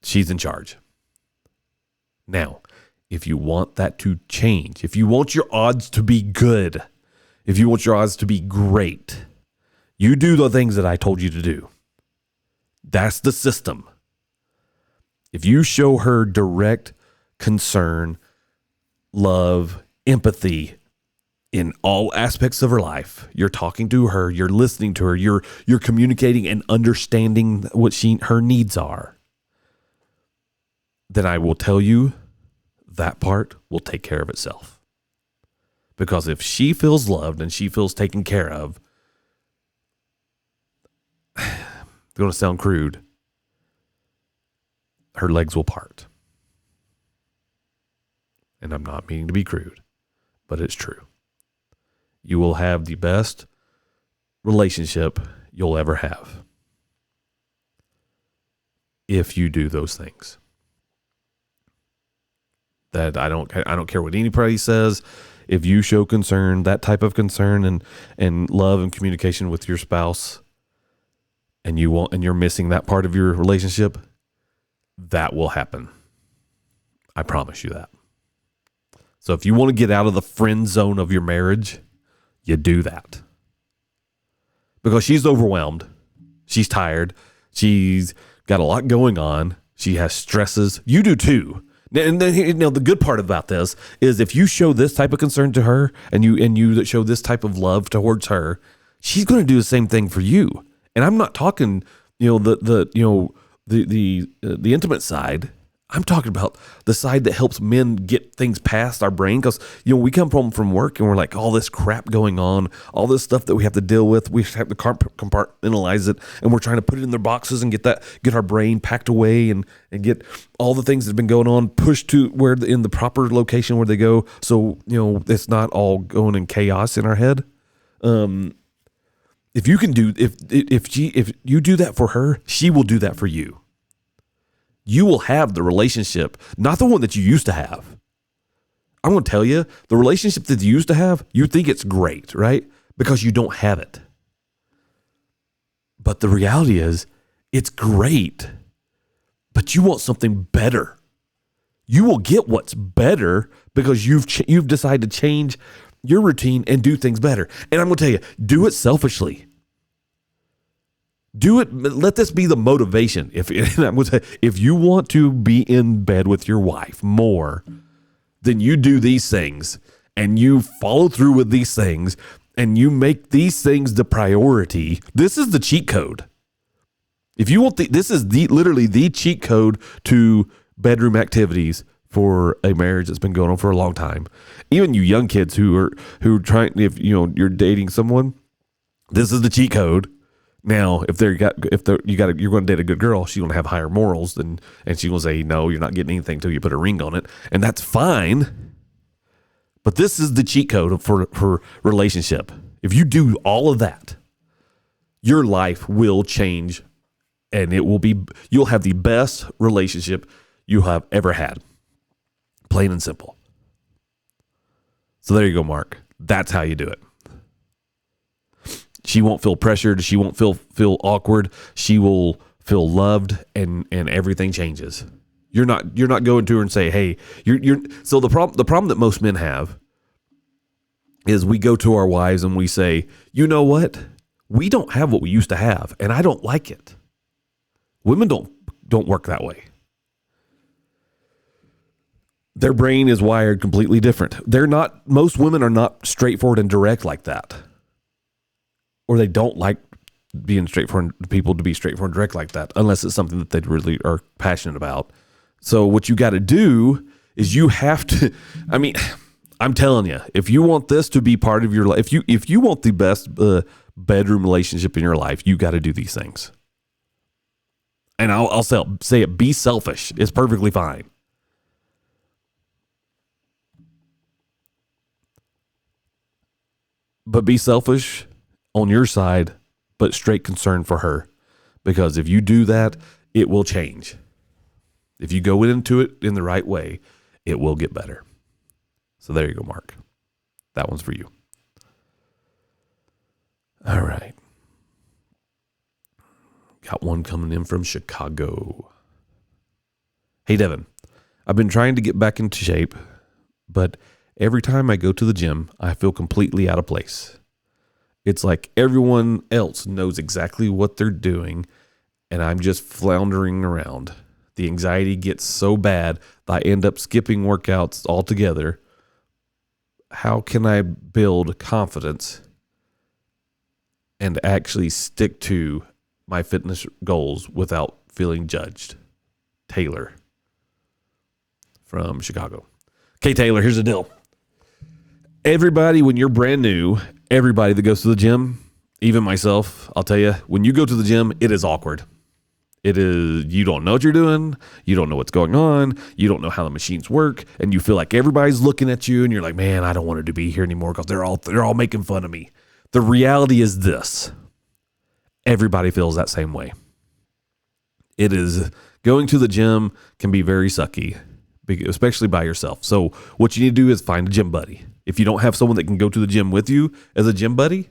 She's in charge. Now, if you want that to change, if you want your odds to be good, if you want your odds to be great, you do the things that I told you to do. That's the system. If you show her direct concern, love, empathy in all aspects of her life, you're talking to her, you're listening to her, you're communicating and understanding what her needs are, then I will tell you that part will take care of itself. Because if she feels loved and she feels taken care of, it's going to sound crude, her legs will part. And I'm not meaning to be crude, but it's true. You will have the best relationship you'll ever have if you do those things. That I don't care what anybody says. If you show concern, that type of concern and love and communication with your spouse, and you're missing that part of your relationship, that will happen. I promise you that. So if you want to get out of the friend zone of your marriage, you do that. Because she's overwhelmed. She's tired. She's got a lot going on. She has stresses. You do too. And then, the good part about this is if you show this type of concern to her and you show this type of love towards her, she's going to do the same thing for you. And I'm not talking, the intimate side. I'm talking about the side that helps men get things past our brain. Because, we come home from work and we're like, all this crap going on, all this stuff that we have to deal with. We have to compartmentalize it. And we're trying to put it in their boxes and get our brain packed away and get all the things that have been going on pushed to in the proper location where they go. So, it's not all going in chaos in our head. If you do that for her, she will do that for you. You will have the relationship, not the one that you used to have. I'm going to tell you, the relationship that you used to have, you think it's great, right? Because you don't have it. But the reality is, it's great, but you want something better. You will get what's better because you've decided to change your routine and do things better. And I'm going to tell you, do it selfishly. Do it. Let this be the motivation. If you want to be in bed with your wife more, then you do these things and you follow through with these things and you make these things the priority. This is the cheat code. If you want this is literally the cheat code to bedroom activities for a marriage that's been going on for a long time. Even you young kids who are trying, if you're dating someone, this is the cheat code. Now, you're going to date a good girl, she's going to have higher morals and she's going to say, no, you're not getting anything until you put a ring on it. And that's fine. But this is the cheat code for relationship. If you do all of that, your life will change and you'll have the best relationship you have ever had. Plain and simple. So there you go, Mark. That's how you do it. She won't feel pressured. She won't feel awkward. She will feel loved, and everything changes. You're not going to her and say, "Hey, you're." So the problem that most men have is we go to our wives and we say, "You know what? We don't have what we used to have, and I don't like it." Women don't work that way. Their brain is wired completely different. Most women are not straightforward and direct like that. Or they don't like being straightforward, people to be straightforward and direct like that, unless it's something that they really are passionate about. So what you got to do is you have to, I'm telling you, if you want this to be part of your life, if you want the best bedroom relationship in your life, you got to do these things. And I'll say it, be selfish. It's perfectly fine. But be selfish on your side, but straight concern for her. Because if you do that, it will change. If you go into it in the right way, it will get better. So there you go, Mark. That one's for you. All right. Got one coming in from Chicago. Hey, Devin. I've been trying to get back into shape, but every time I go to the gym, I feel completely out of place. It's like everyone else knows exactly what they're doing, and I'm just floundering around. The anxiety gets so bad that I end up skipping workouts altogether. How can I build confidence and actually stick to my fitness goals without feeling judged? Taylor from Chicago. Okay, Taylor, here's the deal. Everybody, when you're brand new, everybody that goes to the gym, even myself, I'll tell you, when you go to the gym, it is awkward. It is, you don't know what you're doing. You don't know what's going on. You don't know how the machines work. And you feel like everybody's looking at you and you're like, man, I don't want to be here anymore because they're all making fun of me. The reality is this. Everybody feels that same way. It is, going to the gym can be very sucky, especially by yourself. So what you need to do is find a gym buddy. If you don't have someone that can go to the gym with you as a gym buddy,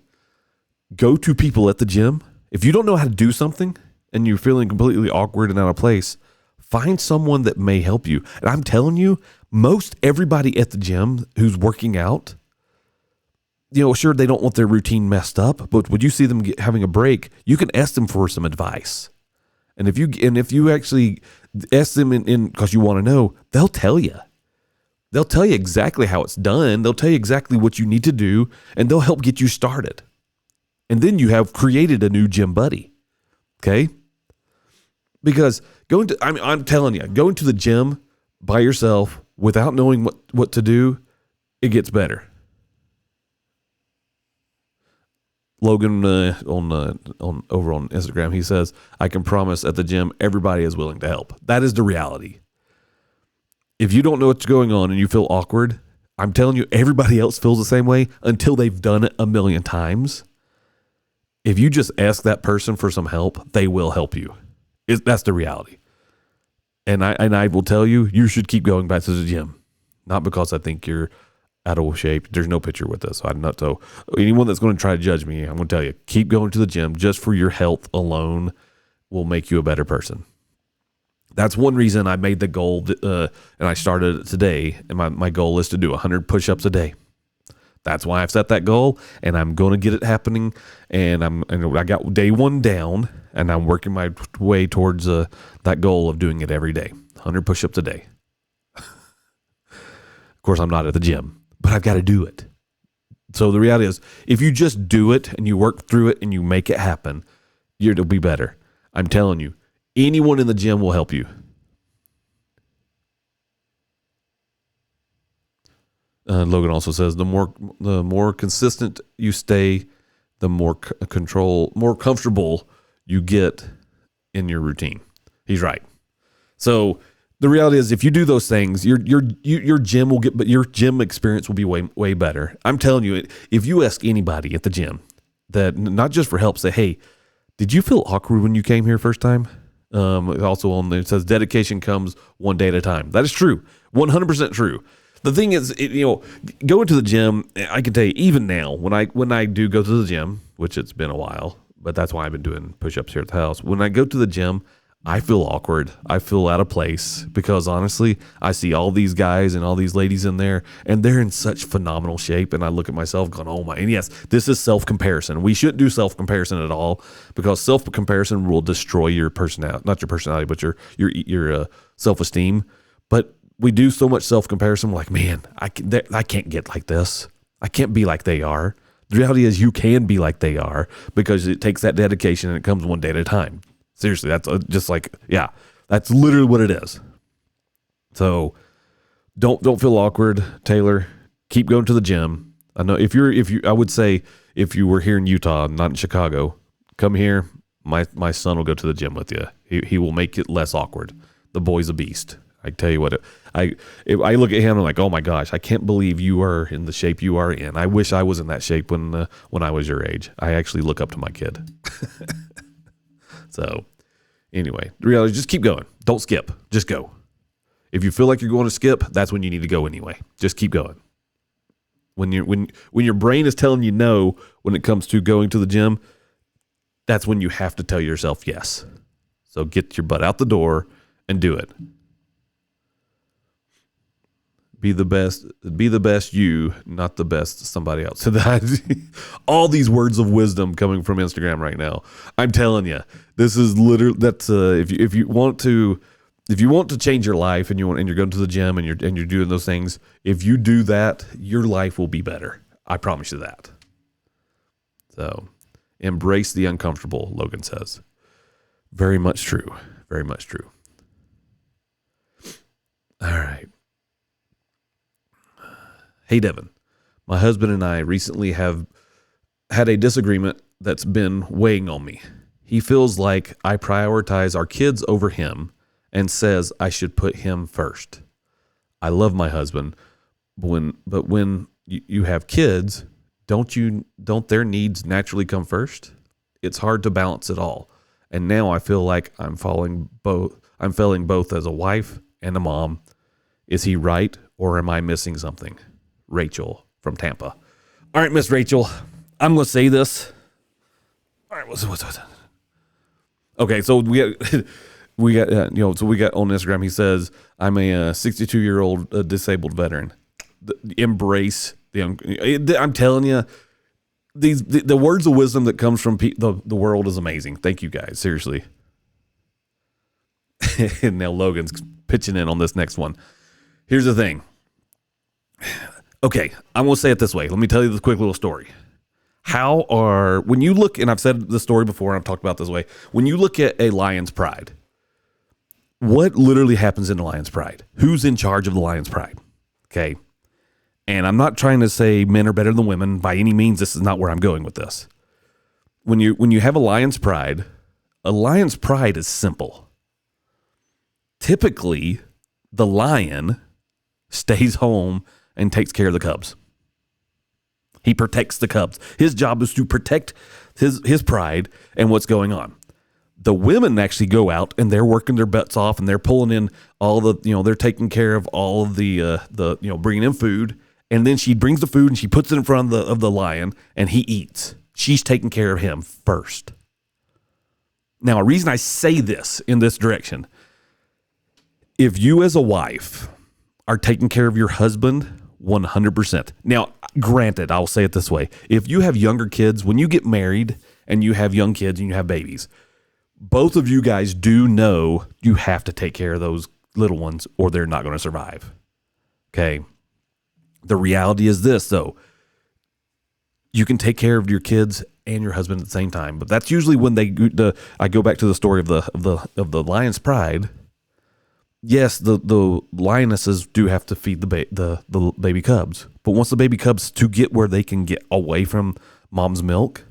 go to people at the gym. If you don't know how to do something and you're feeling completely awkward and out of place, find someone that may help you. And I'm telling you, most everybody at the gym who's working out, sure, they don't want their routine messed up, but when you see them having a break, you can ask them for some advice. And if you actually ask them in because you want to know, they'll tell you. They'll tell you exactly how it's done. They'll tell you exactly what you need to do, and they'll help get you started. And then you have created a new gym buddy. Okay? Because I'm telling you, going to the gym by yourself without knowing what to do, it gets better. Logan over on Instagram, he says, I can promise at the gym, everybody is willing to help. That is the reality. If you don't know what's going on and you feel awkward, I'm telling you, everybody else feels the same way until they've done it a million times. If you just ask that person for some help, they will help you. That's the reality. And I will tell you, you should keep going back to the gym. not because I think you're out of shape. There's no picture with this. So anyone that's going to try to judge me, I'm going to tell you, keep going to the gym just for your health alone will make you a better person. That's one reason I made the goal, and I started it today, and my goal is to do 100 push-ups a day. That's why I've set that goal, and I'm going to get it happening, and I got day one down, and I'm working my way towards that goal of doing it every day, 100 push-ups a day. Of course, I'm not at the gym, but I've got to do it. So the reality is, if you just do it, and you work through it, and you make it happen, it'll be better. I'm telling you. Anyone in the gym will help you. Logan also says the more consistent you stay, the more more comfortable you get in your routine. He's right. So the reality is, if you do those things, your gym will get, but your gym experience will be way better. I'm telling you, if you ask anybody at the gym that, not just for help, say, hey, did you feel awkward when you came here first time? Also on there, it says dedication comes one day at a time. That is true. 100% true. The thing is, going to the gym, I can tell you, even now, when I do go to the gym, which it's been a while, but that's why I've been doing push-ups here at the house. When I go to the gym, I feel awkward. I feel out of place because honestly, I see all these guys and all these ladies in there, and they're in such phenomenal shape. And I look at myself going, oh my, and yes, this is self-comparison. We shouldn't do self-comparison at all, because self-comparison will destroy your personality, not your personality, but your self-esteem. But we do so much self-comparison. We're like, man, I can't get like this. I can't be like they are. The reality is, you can be like they are, because it takes that dedication, and it comes one day at a time. Seriously, that's just like, yeah, that's literally what it is. So don't feel awkward, Taylor. Keep going to the gym. I know I would say if you were here in Utah, not in Chicago, come here. My son will go to the gym with you. He will make it less awkward. The boy's a beast. I tell you what, I look at him and I'm like, oh my gosh, I can't believe you are in the shape you are in. I wish I was in that shape when I was your age. I actually look up to my kid. So anyway, the reality is, just keep going. Don't skip. Just go. If you feel like you're going to skip, that's when you need to go anyway. Just keep going. When your brain is telling you no when it comes to going to the gym, that's when you have to tell yourself yes. So get your butt out the door and do it. Be the best you, not the best somebody else. So all these words of wisdom coming from Instagram right now. I'm telling you, this is literally, that's if you want to change your life, and you're going to the gym and you're doing those things, if you do that, your life will be better. I promise you that. So embrace the uncomfortable, Logan says. Very much true. Very much true. All right. Hey, Devin, my husband and I recently have had a disagreement that's been weighing on me. He feels like I prioritize our kids over him and says I should put him first. I love my husband, but when you have kids, don't their needs naturally come first? It's hard to balance it all. And now I feel like I'm failing both as a wife and a mom. Is he right, or am I missing something? Rachel from Tampa. All right, Miss Rachel, I'm going to say this. All right, what's okay, so we got on Instagram, he says, I'm a 62-year-old disabled veteran. Embrace I'm telling you, the words of wisdom that comes from the world is amazing. Thank you guys, seriously. And now Logan's pitching in on this next one. Here's the thing. Okay, I'm going to say it this way. Let me tell you this quick little story. When you look, and I've said the story before, and I've talked about this way, when you look at a lion's pride, what literally happens in the lion's pride? Who's in charge of the lion's pride? Okay. And I'm not trying to say men are better than women by any means. This is not where I'm going with this. When you have a lion's pride is simple. Typically, the lion stays home and takes care of the cubs. He protects the cubs. His job is to protect his pride and what's going on. The women actually go out and they're working their butts off and they're pulling in all the, they're taking care of all of the bringing in food. And then she brings the food and she puts it in front of the lion and he eats. She's taking care of him first. Now, a reason I say this in this direction, if you as a wife are taking care of your husband 100%. Now, granted, I'll say it this way. If you have younger kids, when you get married and you have young kids and you have babies, both of you guys do know you have to take care of those little ones or they're not going to survive. Okay. The reality is this, though. You can take care of your kids and your husband at the same time, but that's usually when I go back to the story of the lion's pride. Yes, the lionesses do have to feed the baby cubs, but once the baby cubs to get where they can get away from mom's milk,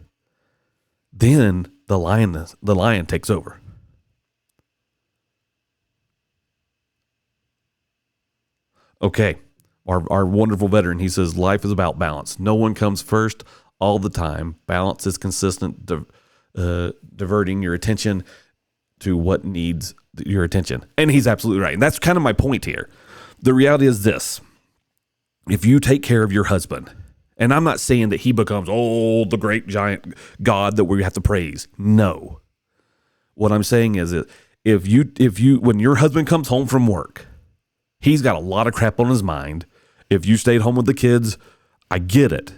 then the lion takes over. Okay, our wonderful veteran, he says, life is about balance. No one comes first all the time. Balance is consistent, diverting your attention to what needs your attention. And he's absolutely right. And that's kind of my point here. The reality is this. If you take care of your husband, and I'm not saying that he becomes, the great giant God that we have to praise. No. What I'm saying is that if you when your husband comes home from work, he's got a lot of crap on his mind. If you stayed home with the kids, I get it.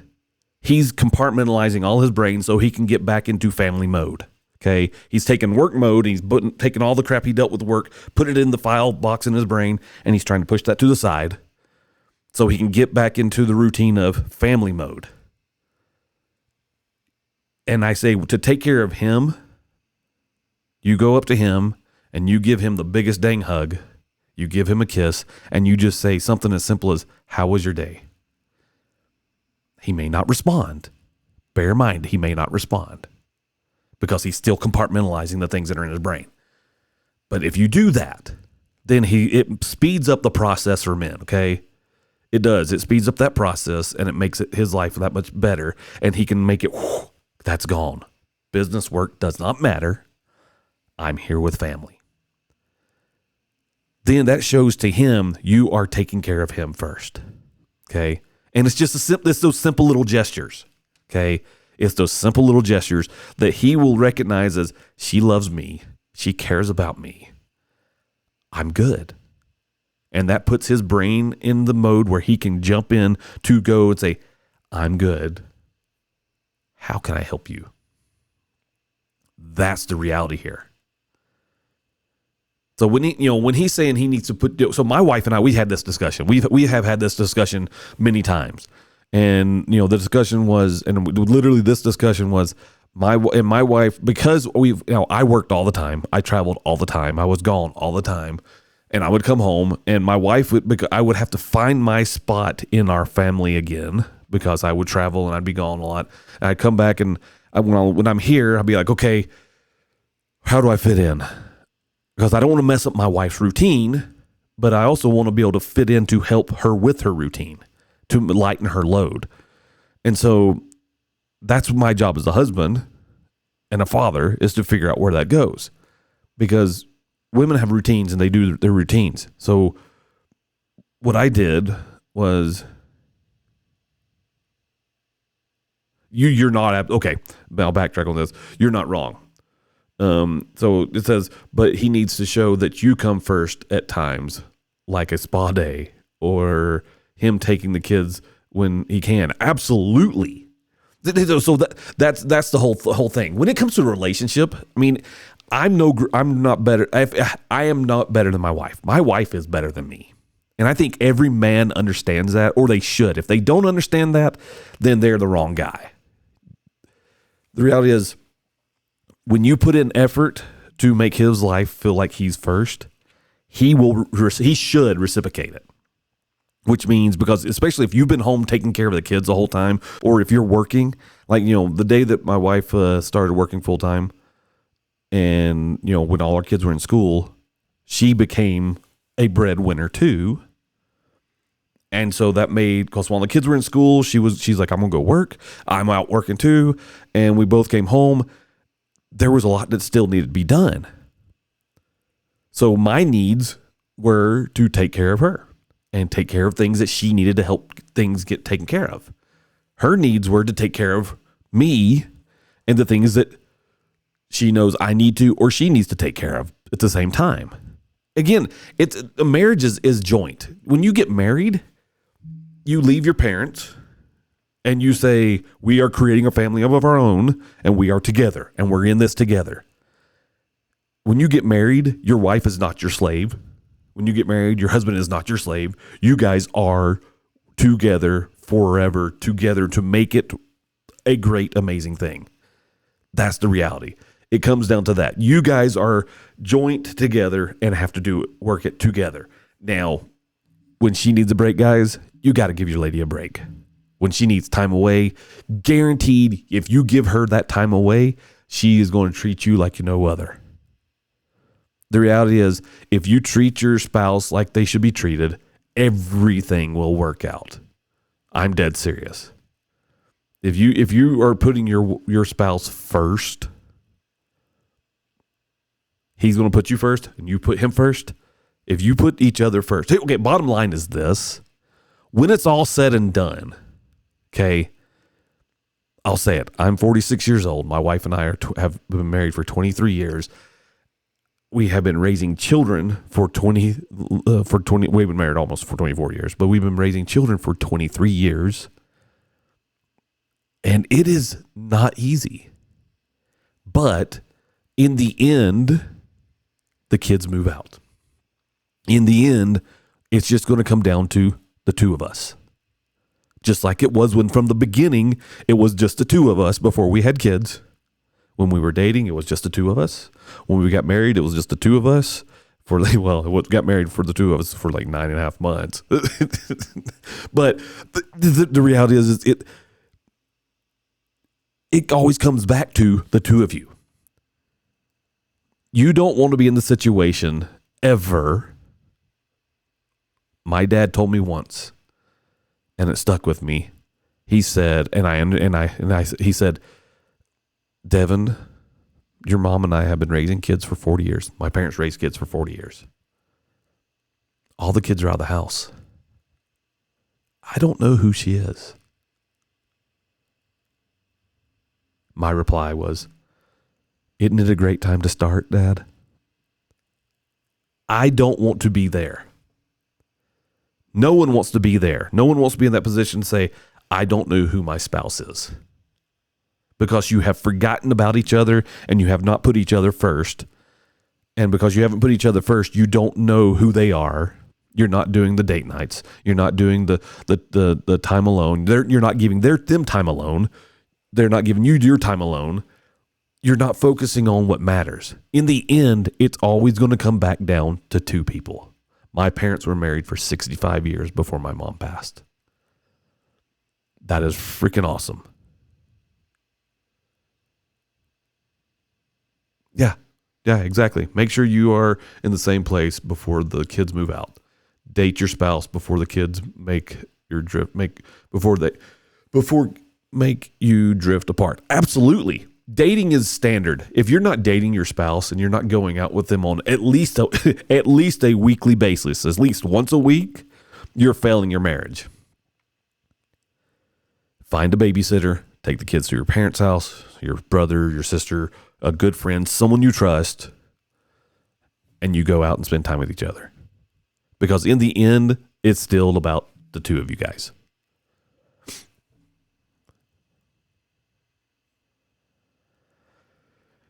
He's compartmentalizing all his brain so he can get back into family mode. Okay. He's taking work mode. He's taking all the crap he dealt with work, put it in the file box in his brain, and he's trying to push that to the side so he can get back into the routine of family mode. And I say, to take care of him, you go up to him and you give him the biggest dang hug. You give him a kiss and you just say something as simple as, how was your day? He may not respond. Bear in mind, he may not respond because he's still compartmentalizing the things that are in his brain. But if you do that, then it speeds up the process for men, okay? It does. It speeds up that process and it makes his life that much better. And he can make it, that's gone. Business work does not matter. I'm here with family. Then that shows to him you are taking care of him first. Okay. And it's just it's those simple little gestures. Okay. It's those simple little gestures that he will recognize as, she loves me. She cares about me. I'm good. And that puts his brain in the mode where he can jump in to go and say, I'm good. How can I help you? That's the reality here. So when he's saying he needs to so my wife and I, we had this discussion. We have had this discussion many times. And, the discussion was, and literally this discussion was my wife, because I worked all the time. I traveled all the time. I was gone all the time. And I would come home and my wife I would have to find my spot in our family again because I would travel and I'd be gone a lot. And I'd come back and when I'm here, I'd be like, okay, how do I fit in? Because I don't want to mess up my wife's routine, but I also want to be able to fit in to help her with her routine, to lighten her load. And so that's my job as a husband and a father, is to figure out where that goes. Because women have routines and they do their routines. So what I did was, you're not, okay, I'll backtrack on this. You're not wrong. So it says, but he needs to show that you come first at times, like a spa day or him taking the kids when he can. Absolutely. So that's the whole thing. When it comes to a relationship, I mean, I am not better than my wife. My wife is better than me. And I think every man understands that, or they should. If they don't understand that, then they're the wrong guy. The reality is, when you put in effort to make his life feel like he's first, he should reciprocate it. Which means, because especially if you've been home taking care of the kids the whole time, or if you're working, like, the day that my wife started working full time, and, when all our kids were in school, she became a breadwinner too. And so that made, because while the kids were in school, she's like, I'm going to go work. I'm out working too. And we both came home. there was a lot that still needed to be done. So my needs were to take care of her and take care of things that she needed to help things get taken care of. Her needs were to take care of me and the things that she knows I need to or she needs to take care of at the same time. Again, it's a marriage is joint. When you get married, you leave your parents and you say, we are creating a family of our own and we are together and we're in this together. When you get married, your wife is not your slave. When you get married, your husband is not your slave. You guys are together forever, together to make it a great, amazing thing. That's the reality. It comes down to that. You guys are joint together and have to work it together. Now, when she needs a break, guys, you got to give your lady a break. When she needs time away, guaranteed, if you give her that time away, she is going to treat you like no other. The reality is, if you treat your spouse like they should be treated, everything will work out. I'm dead serious. If you are putting your spouse first, he's going to put you first and you put him first. If you put each other first. Okay, bottom line is this. When it's all said and done, okay, I'll say it. I'm 46 years old. My wife and I have been married for 23 years. We have been raising children for 20. We've been married almost for 24 years, but we've been raising children for 23 years. And it is not easy. But in the end, the kids move out. In the end, it's just going to come down to the two of us. Just like it was when from the beginning, it was just the two of us before we had kids. When we were dating, it was just the two of us. When we got married, it was just the two of us. Got married for the two of us for like 9.5 months. But the reality is it always comes back to the two of you. You don't want to be in the situation ever. My dad told me once, and it stuck with me. He said, he said, Devin, your mom and I have been raising kids for 40 years. My parents raised kids for 40 years. All the kids are out of the house. I don't know who she is. My reply was, isn't it a great time to start, Dad? I don't want to be there. No one wants to be there. No one wants to be in that position to say, I don't know who my spouse is. Because you have forgotten about each other and you have not put each other first. And because you haven't put each other first, you don't know who they are. You're not doing the date nights. You're not doing the time alone. You're not giving them time alone. They're not giving you your time alone. You're not focusing on what matters. In the end, it's always going to come back down to two people. My parents were married for 65 years before my mom passed. That is freaking awesome. Yeah, exactly. Make sure you are in the same place before the kids move out. Date your spouse before the kids make you drift apart. Absolutely. Dating is standard. If you're not dating your spouse and you're not going out with them on at least a weekly basis, at least once a week, you're failing your marriage. Find a babysitter, take the kids to your parents' house, your brother, your sister, a good friend, someone you trust, and you go out and spend time with each other. Because in the end, it's still about the two of you guys.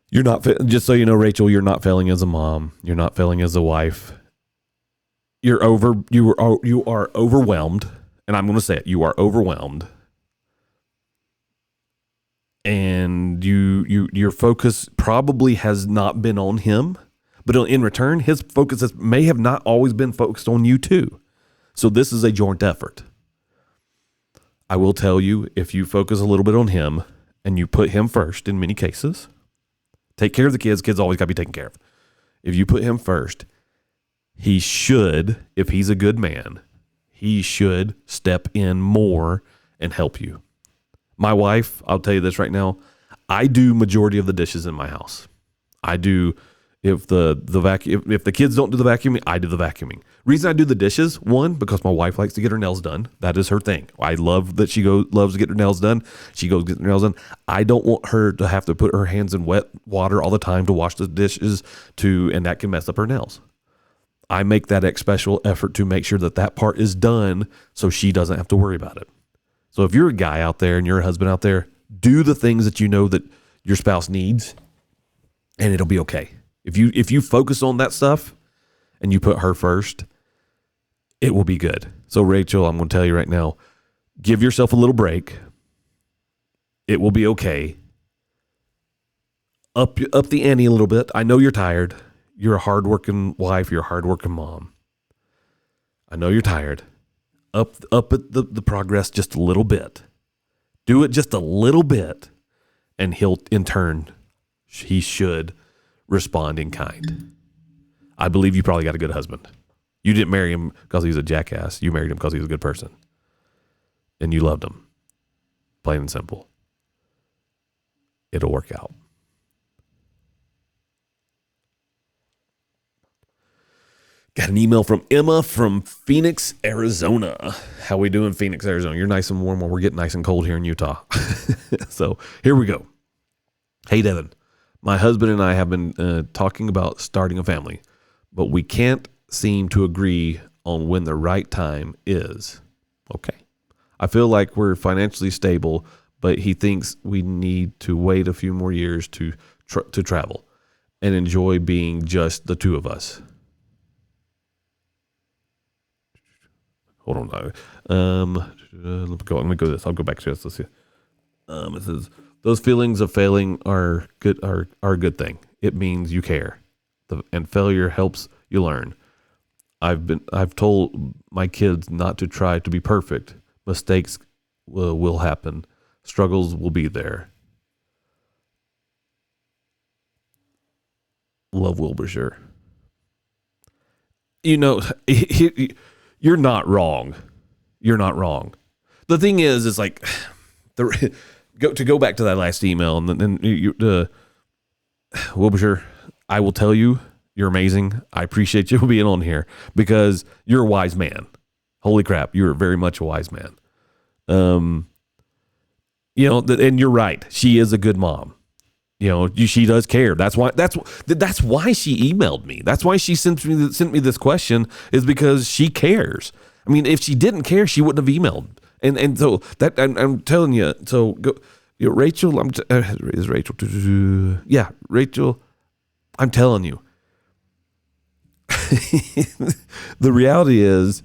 You're not, just so you know, Rachel, you're not failing as a mom. You're not failing as a wife. You are overwhelmed. And I'm going to say it. You are overwhelmed. And your focus probably has not been on him, but in return, his focus may have not always been focused on you too. So this is a joint effort. I will tell you, if you focus a little bit on him and you put him first in many cases, take care of the kids. Kids always got to be taken care of. If you put him first, he should, if he's a good man, he should step in more and help you. My wife, I'll tell you this right now, I do majority of the dishes in my house. I do. If the kids don't do the vacuuming, I do the vacuuming. Reason I do the dishes, one, because my wife likes to get her nails done. That is her thing. I love that she loves to get her nails done. She goes get her nails done. I don't want her to have to put her hands in wet water all the time to wash the dishes and that can mess up her nails. I make that special effort to make sure that part is done so she doesn't have to worry about it. So if you're a guy out there and you're a husband out there, do the things that you know that your spouse needs and it'll be okay. If you focus on that stuff and you put her first, it will be good. So Rachel, I'm going to tell you right now, give yourself a little break. It will be okay. Up the ante a little bit. I know you're tired. You're a hardworking wife. You're a hardworking mom. I know you're tired. Up at the progress just a little bit. Do it just a little bit, and he'll in turn, he should respond in kind. I believe you probably got a good husband. You didn't marry him because he's a jackass. You married him because he's a good person. And you loved him. Plain and simple. It'll work out. Got an email from Emma from Phoenix, Arizona. How we doing, Phoenix, Arizona? You're nice and warm while we're getting nice and cold here in Utah. So here we go. Hey, Devin. My husband and I have been talking about starting a family, but we can't seem to agree on when the right time is. Okay. I feel like we're financially stable, but he thinks we need to wait a few more years to travel and enjoy being just the two of us. Hold on. Let me go to this. I'll go back to this. Let's see. It says, those feelings of failing are a good thing. It means you care. And failure helps you learn. I've told my kids not to try to be perfect. Mistakes will happen. Struggles will be there. Love, Wilbur. You know, you're not wrong. You're not wrong. The thing is like to go back to that last email and then Wilbur, I will tell you, you're amazing. I appreciate you being on here because you're a wise man. Holy crap, you're very much a wise man. You know, and you're right. She is a good mom. You know, she does care. That's why she emailed me. That's why she sent me this question, is because she cares. I mean, if she didn't care, she wouldn't have emailed. And so that I'm telling you. So go, you know, Rachel. Is Rachel? Yeah, Rachel. I'm telling you. The reality is,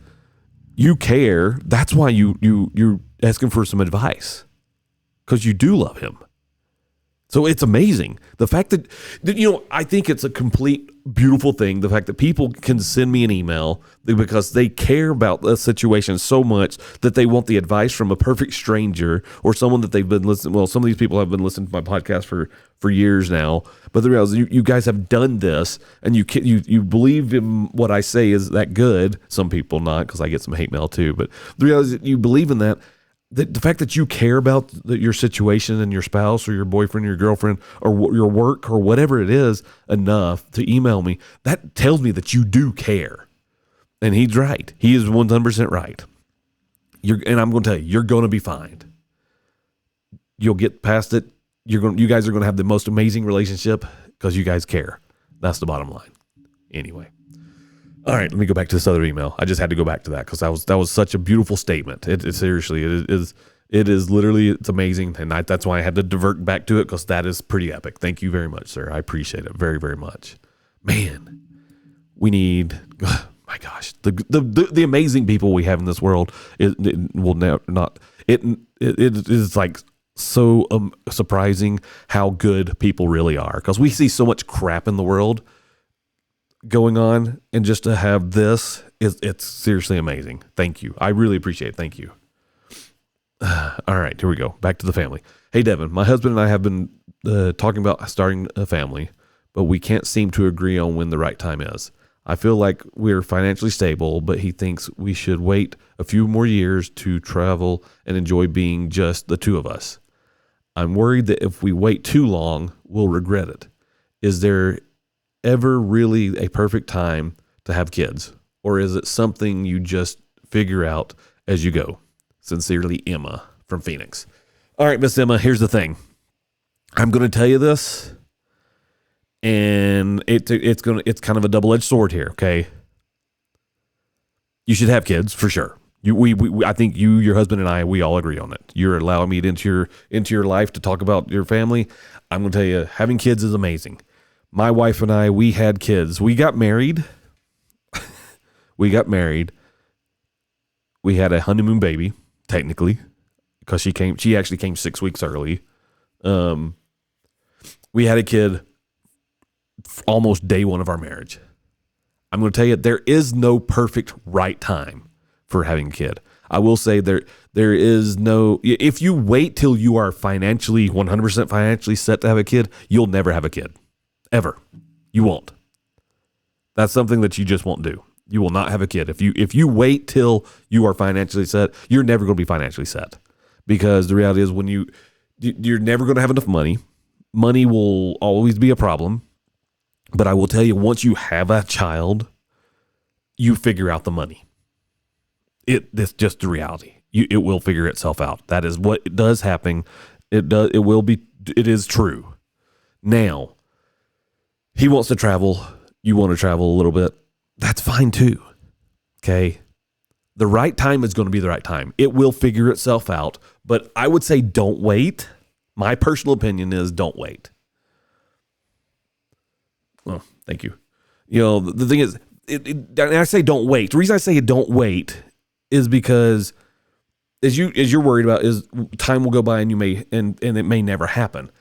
you care. That's why you're asking for some advice, because you do love him. So it's amazing. The fact that, you know, I think it's a complete beautiful thing. The fact that people can send me an email because they care about the situation so much that they want the advice from a perfect stranger or someone that they've been listening. Well, some of these people have been listening to my podcast for years now, but the reality is you guys have done this and you believe in what I say is that good. Some people not, because I get some hate mail too, but the reality is you believe in that. The fact that you care about your situation and your spouse or your boyfriend or your girlfriend or your work or whatever it is enough to email me, that tells me that you do care. And he's right. He is 100% right. And I'm going to tell you, you're going to be fine. You'll get past it. You guys are going to have the most amazing relationship because you guys care. That's the bottom line. Anyway. All right, let me go back to this other email. I just had to go back to that because that was such a beautiful statement. It seriously, it is literally, it's amazing, and that's why I had to divert back to it, because that is pretty epic. Thank you very much, sir. I appreciate it very, very much. Man, we need, oh my gosh, the amazing people we have in this world. It will never not. It is like so surprising how good people really are, because we see so much crap in the world going on, and just to have this it's seriously amazing. Thank you. I really appreciate it. Thank you. All right, here we go. Back to the family. Hey, Devin, my husband and I have been talking about starting a family, but we can't seem to agree on when the right time is. I feel like we're financially stable, but he thinks we should wait a few more years to travel and enjoy being just the two of us. I'm worried that if we wait too long, we'll regret it. Is there ever really a perfect time to have kids? Or is it something you just figure out as you go? Sincerely, Emma from Phoenix. All right, Miss Emma, here's the thing. I'm going to tell you this, and it's kind of a double-edged sword here, okay? You should have kids for sure. I think you, your husband, and I, we all agree on it. You're allowing me into your life to talk about your family. I'm going to tell you, having kids is amazing. My wife and I, we had kids. We got married. We had a honeymoon baby, technically, because she actually came 6 weeks early. We had a kid almost day one of our marriage. I'm going to tell you, there is no perfect right time for having a kid. I will say there is no, if you wait till you are 100% financially set to have a kid, you'll never have a kid. Ever. You won't. That's something that you just won't do. You will not have a kid. If you wait till you are financially set, you're never going to be financially set. Because the reality is you're never going to have enough money. Money will always be a problem. But I will tell you, once you have a child, you figure out the money. It's just the reality. It will figure itself out. That is what does happen. It is true. Now, he wants to travel. You want to travel a little bit. That's fine too. Okay. The right time is going to be the right time. It will figure itself out. But I would say don't wait. My personal opinion is don't wait. Well, thank you. The thing is, and I say don't wait. The reason I say don't wait is because as you're worried about is time will go by and and it may never happen.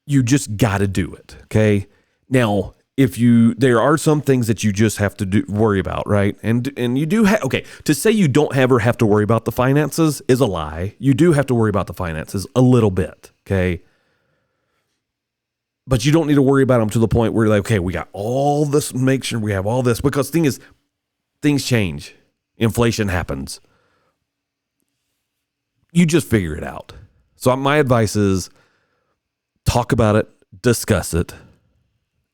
You just got to do it. Okay. Now, there are some things that you just have to worry about, right? And you do have, okay, to say you don't ever have to worry about the finances is a lie. You do have to worry about the finances a little bit. Okay. But you don't need to worry about them to the point where you're like, okay, we got all this, make sure we have all this, because things change. Inflation happens. You just figure it out. So my advice is talk about it, discuss it,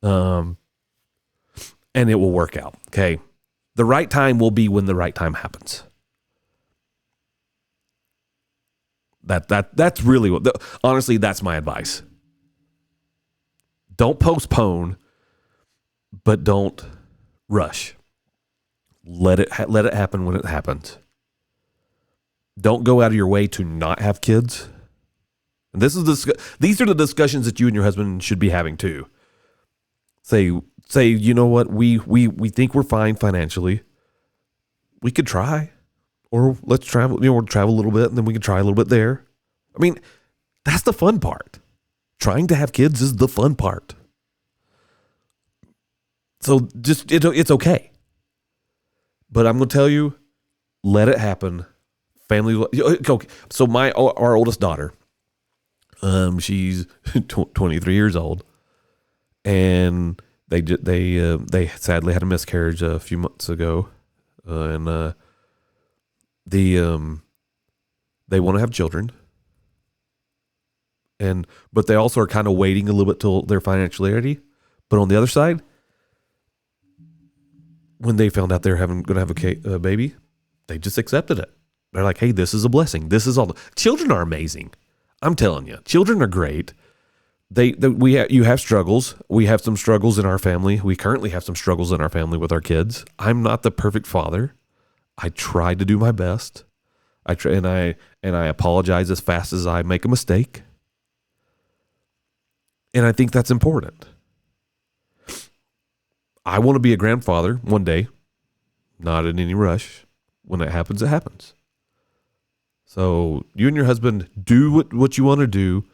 and it will work out. Okay. The right time will be when the right time happens. That's really honestly, that's my advice. Don't postpone, but don't rush. Let it happen when it happens. Don't go out of your way to not have kids. And these are the discussions that you and your husband should be having too. Say, you know what? We think we're fine financially. We could try, or let's travel. We'll travel a little bit, and then we can try a little bit there. I mean, that's the fun part. Trying to have kids is the fun part. So just it's okay. But I'm going to tell you, let it happen. Family. Okay. So our oldest daughter, she's 23 years old, and they sadly had a miscarriage a few months ago, and they want to have children, but they also are kind of waiting a little bit till they're financially ready. But on the other side, when they found out they're going to have a baby, they just accepted it. They're like, hey, this is a blessing. This is all. Children are amazing. I'm telling you, children are great. You have struggles. We have some struggles in our family. We currently have some struggles in our family with our kids. I'm not the perfect father. I try to do my best. I try, and I apologize as fast as I make a mistake. And I think that's important. I want to be a grandfather one day, not in any rush. When it happens, it happens. So you and your husband do what you want to do.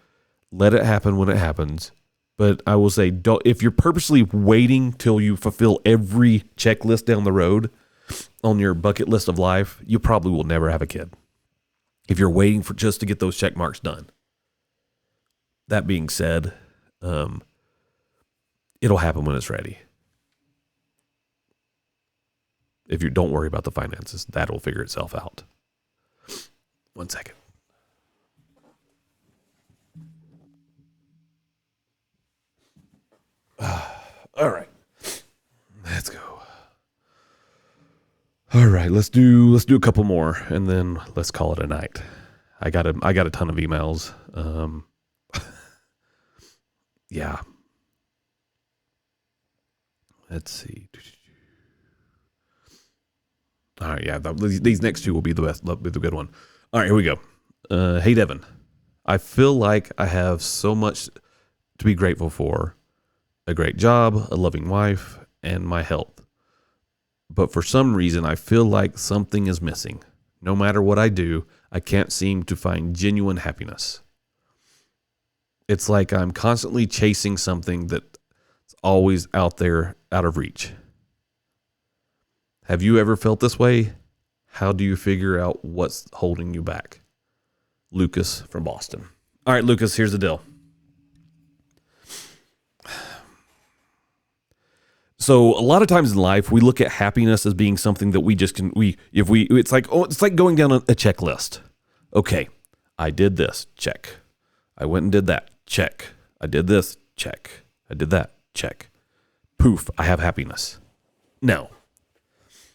Let it happen when it happens. But I will say, if you're purposely waiting till you fulfill every checklist down the road on your bucket list of life, you probably will never have a kid. If you're waiting for just to get those check marks done. That being said, it'll happen when it's ready. If you don't worry about the finances, that will figure itself out. 1 second. All right. Let's go. All right, let's do a couple more and then let's call it a night. I got a ton of emails. Yeah. Let's see. All right, yeah, these next two will be the best. Will be the good one. All right, here we go. Hey, Devin. I feel like I have so much to be grateful for. A great job, a loving wife, and my health. But for some reason, I feel like something is missing. No matter what I do, I can't seem to find genuine happiness. It's like I'm constantly chasing something that's always out there, out of reach. Have you ever felt this way? How do you figure out what's holding you back? Lucas from Boston. All right, Lucas, here's the deal. So a lot of times in life, we look at happiness as being something that we just can, it's like going down a checklist. Okay, I did this, check. I went and did that, check. I did this, check. I did that, check. Poof, I have happiness. No,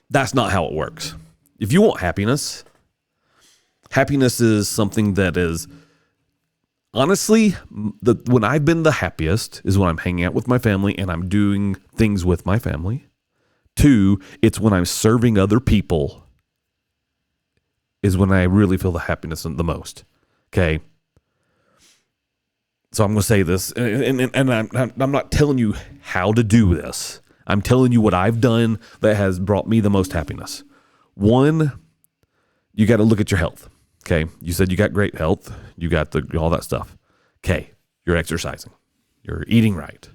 that's not how it works. If you want happiness, happiness is something that is, honestly, when I've been the happiest is when I'm hanging out with my family and I'm doing things with my family. 2, it's when I'm serving other people is when I really feel the happiness the most. Okay. So I'm going to say this, and I'm not telling you how to do this. I'm telling you what I've done that has brought me the most happiness. 1, you got to look at your health. Okay, you said you got great health. You got all that stuff. Okay, you're exercising. You're eating right.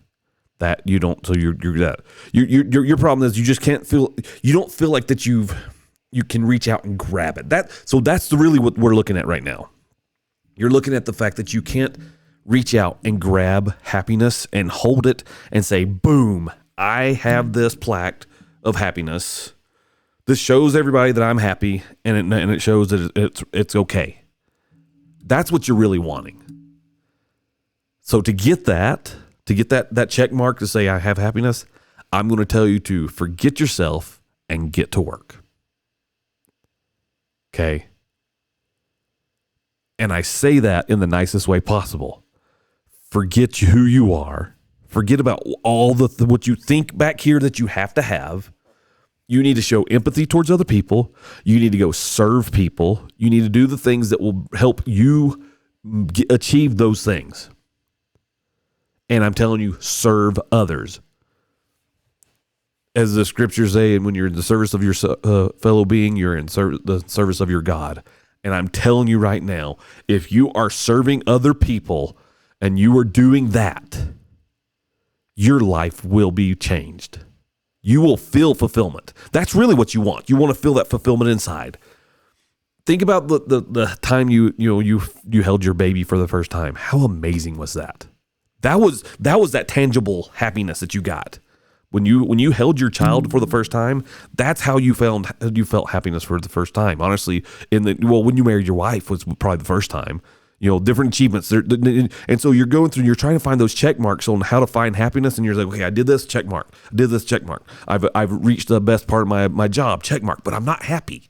That you don't. So you're that. Your problem is you just can't feel. You don't feel like that you can reach out and grab it. So that's really what we're looking at right now. You're looking at the fact that you can't reach out and grab happiness and hold it and say, "Boom! I have this plaque of happiness." This shows everybody that I'm happy, and it shows that it's okay. That's what you're really wanting. So to get that check mark to say I have happiness, I'm going to tell you to forget yourself and get to work. Okay? And I say that in the nicest way possible. Forget who you are. Forget about all what you think back here that you have to have. You need to show empathy towards other people. You need to go serve people. You need to do the things that will help you achieve those things. And I'm telling you, serve others. As the scriptures say, when you're in the service of your fellow being, you're in the service of your God. And I'm telling you right now, if you are serving other people and you are doing that, your life will be changed. You will feel fulfillment. That's really what you want. You want to feel that fulfillment inside. Think about the time you held your baby for the first time. How amazing was that? That was that tangible happiness that you got when you held your child for the first time. That's how you felt happiness for the first time. Honestly, when you married your wife was probably the first time. Different achievements. And so you're trying to find those check marks on how to find happiness. And you're like, okay, I did this, check mark. I did this, check mark. I've reached the best part of my job, check mark, but I'm not happy.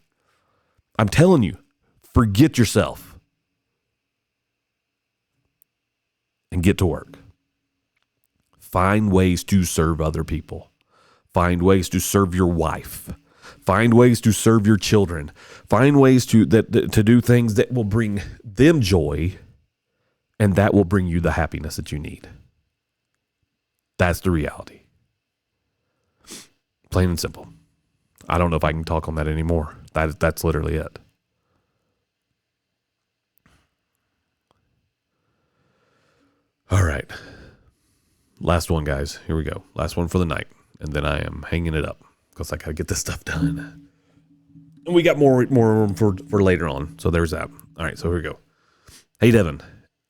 I'm telling you, forget yourself and get to work. Find ways to serve other people. Find ways to serve your wife. Find ways to serve your children. Find ways to do things that will bring them joy, and that will bring you the happiness that you need. That's the reality. Plain and simple. I don't know if I can talk on that anymore. That's literally it. All right. Last one, guys. Here we go. Last one for the night. And then I am hanging it up because I got to get this stuff done. And we got more room for later on. So there's that. All right. So here we go. Hey, Devin.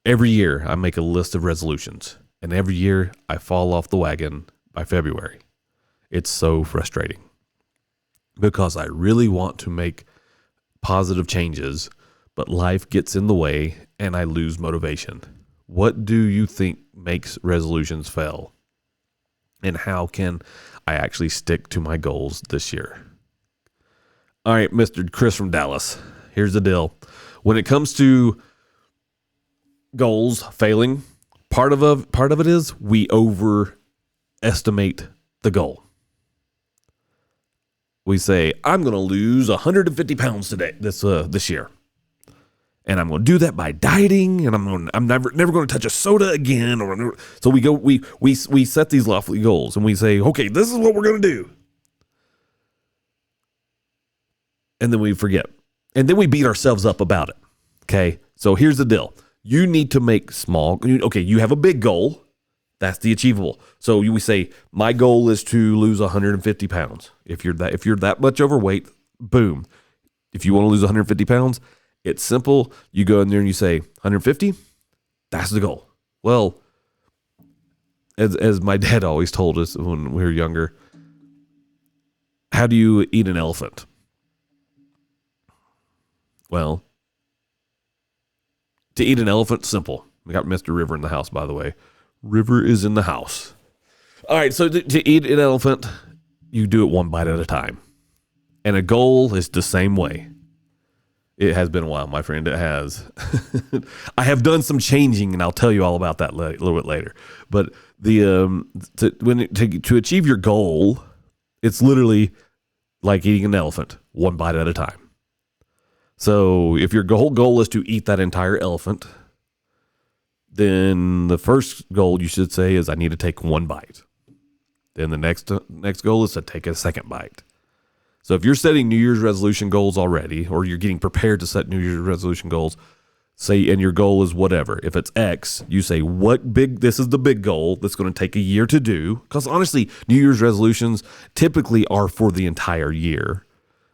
Every year I make a list of resolutions. And every year I fall off the wagon by February. It's so frustrating because I really want to make positive changes, but life gets in the way and I lose motivation. What do you think makes resolutions fail? And how can I actually stick to my goals this year? All right, Mr. Chris from Dallas. Here's the deal. When it comes to goals failing, part of it is we overestimate the goal. We say, I'm going to lose 150 pounds today, this year. And I'm going to do that by dieting, and I'm never going to touch a soda again. So we set these lofty goals, and we say, okay, this is what we're going to do. And then we forget. And then we beat ourselves up about it. Okay. So here's the deal. You need to make small. Okay. You have a big goal. That's the achievable. So we say, my goal is to lose 150 pounds. If you're that much overweight, boom. If you want to lose 150 pounds, it's simple. You go in there and you say 150. That's the goal. Well, as my dad always told us when we were younger, how do you eat an elephant? Well, to eat an elephant, simple. We got Mr. River in the house, by the way. River is in the house. All right, so to eat an elephant, you do it one bite at a time. And a goal is the same way. It has been a while, my friend. It has. I have done some changing, and I'll tell you all about that a little bit later. But to achieve your goal, it's literally like eating an elephant, one bite at a time. So if your goal is to eat that entire elephant, then the first goal you should say is I need to take one bite. Then the next goal is to take a second bite. So if you're setting New Year's resolution goals already, or you're getting prepared to set New Year's resolution goals, say, and your goal is whatever. If it's X, you say, this is the big goal that's going to take a year to do. Because honestly, New Year's resolutions typically are for the entire year.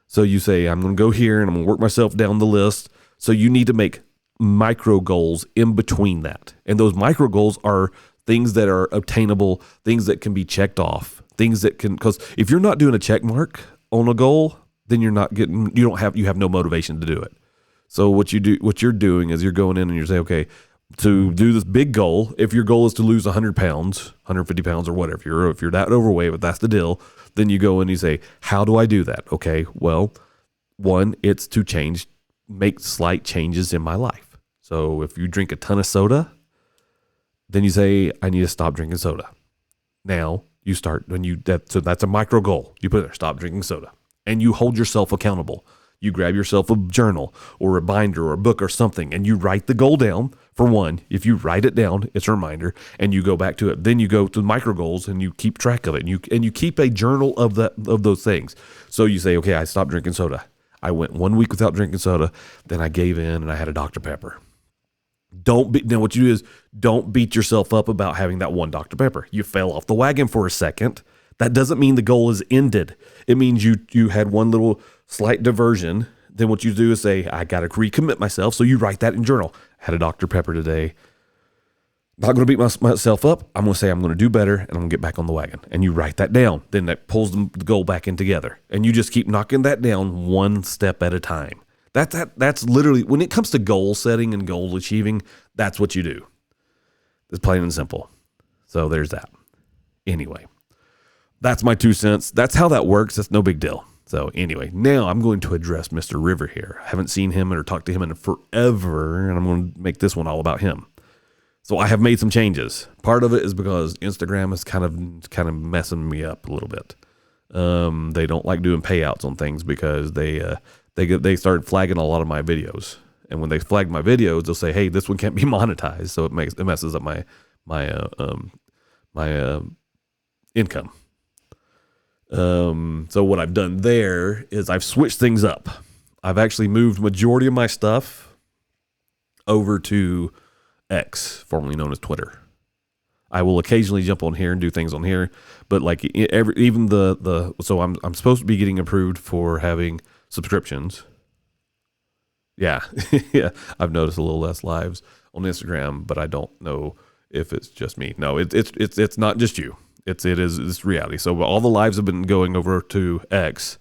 So you say, I'm going to go here and I'm going to work myself down the list. So you need to make micro goals in between that. And those micro goals are things that are obtainable, things that can be checked off, because if you're not doing a check mark on a goal, then you have no motivation to do it. So what you're doing is you're going in and you're saying, okay, to do this big goal, if your goal is to lose 100 pounds, 150 pounds or whatever, if you're that overweight, but that's the deal, then you go in and you say, how do I do that? Okay, well, one, it's to make slight changes in my life. So if you drink a ton of soda, then you say, I need to stop drinking soda. Now you start so that's a micro goal. You put there, stop drinking soda, and you hold yourself accountable. You grab yourself a journal or a binder or a book or something, and you write the goal down. For one, if you write it down, it's a reminder, and you go back to it. Then you go to the micro goals and you keep track of it, and you keep a journal of those things. So you say, okay, I stopped drinking soda. I went 1 week without drinking soda. Then I gave in and I had a Dr. Pepper. Now what you do is don't beat yourself up about having that one Dr. Pepper. You fell off the wagon for a second. That doesn't mean the goal is ended. It means you had one little slight diversion. Then what you do is say, I got to recommit myself. So you write that in journal. Had a Dr. Pepper today. Not going to beat myself up. I'm going to say I'm going to do better, and I'm going to get back on the wagon. And you write that down. Then that pulls the goal back in together. And you just keep knocking that down one step at a time. That's literally, when it comes to goal setting and goal achieving, that's what you do. It's plain and simple. So there's that. Anyway, that's my 2 cents. That's how that works. That's no big deal. So anyway, now I'm going to address Mr. River here. I haven't seen him or talked to him in forever, and I'm going to make this one all about him. So I have made some changes. Part of it is because Instagram is kind of messing me up a little bit. They don't like doing payouts on things because they started flagging a lot of my videos. And when they flag my videos, they'll say, hey, this one can't be monetized. So it messes up my income. So what I've done there is I've switched things up. I've actually moved majority of my stuff over to X, formerly known as Twitter. I will occasionally jump on here and do things on here, but like so I'm supposed to be getting approved for having subscriptions. Yeah. Yeah. I've noticed a little less lives on Instagram, but I don't know if it's just me. No, it's not just you. It's reality. So all the lives have been going over to X,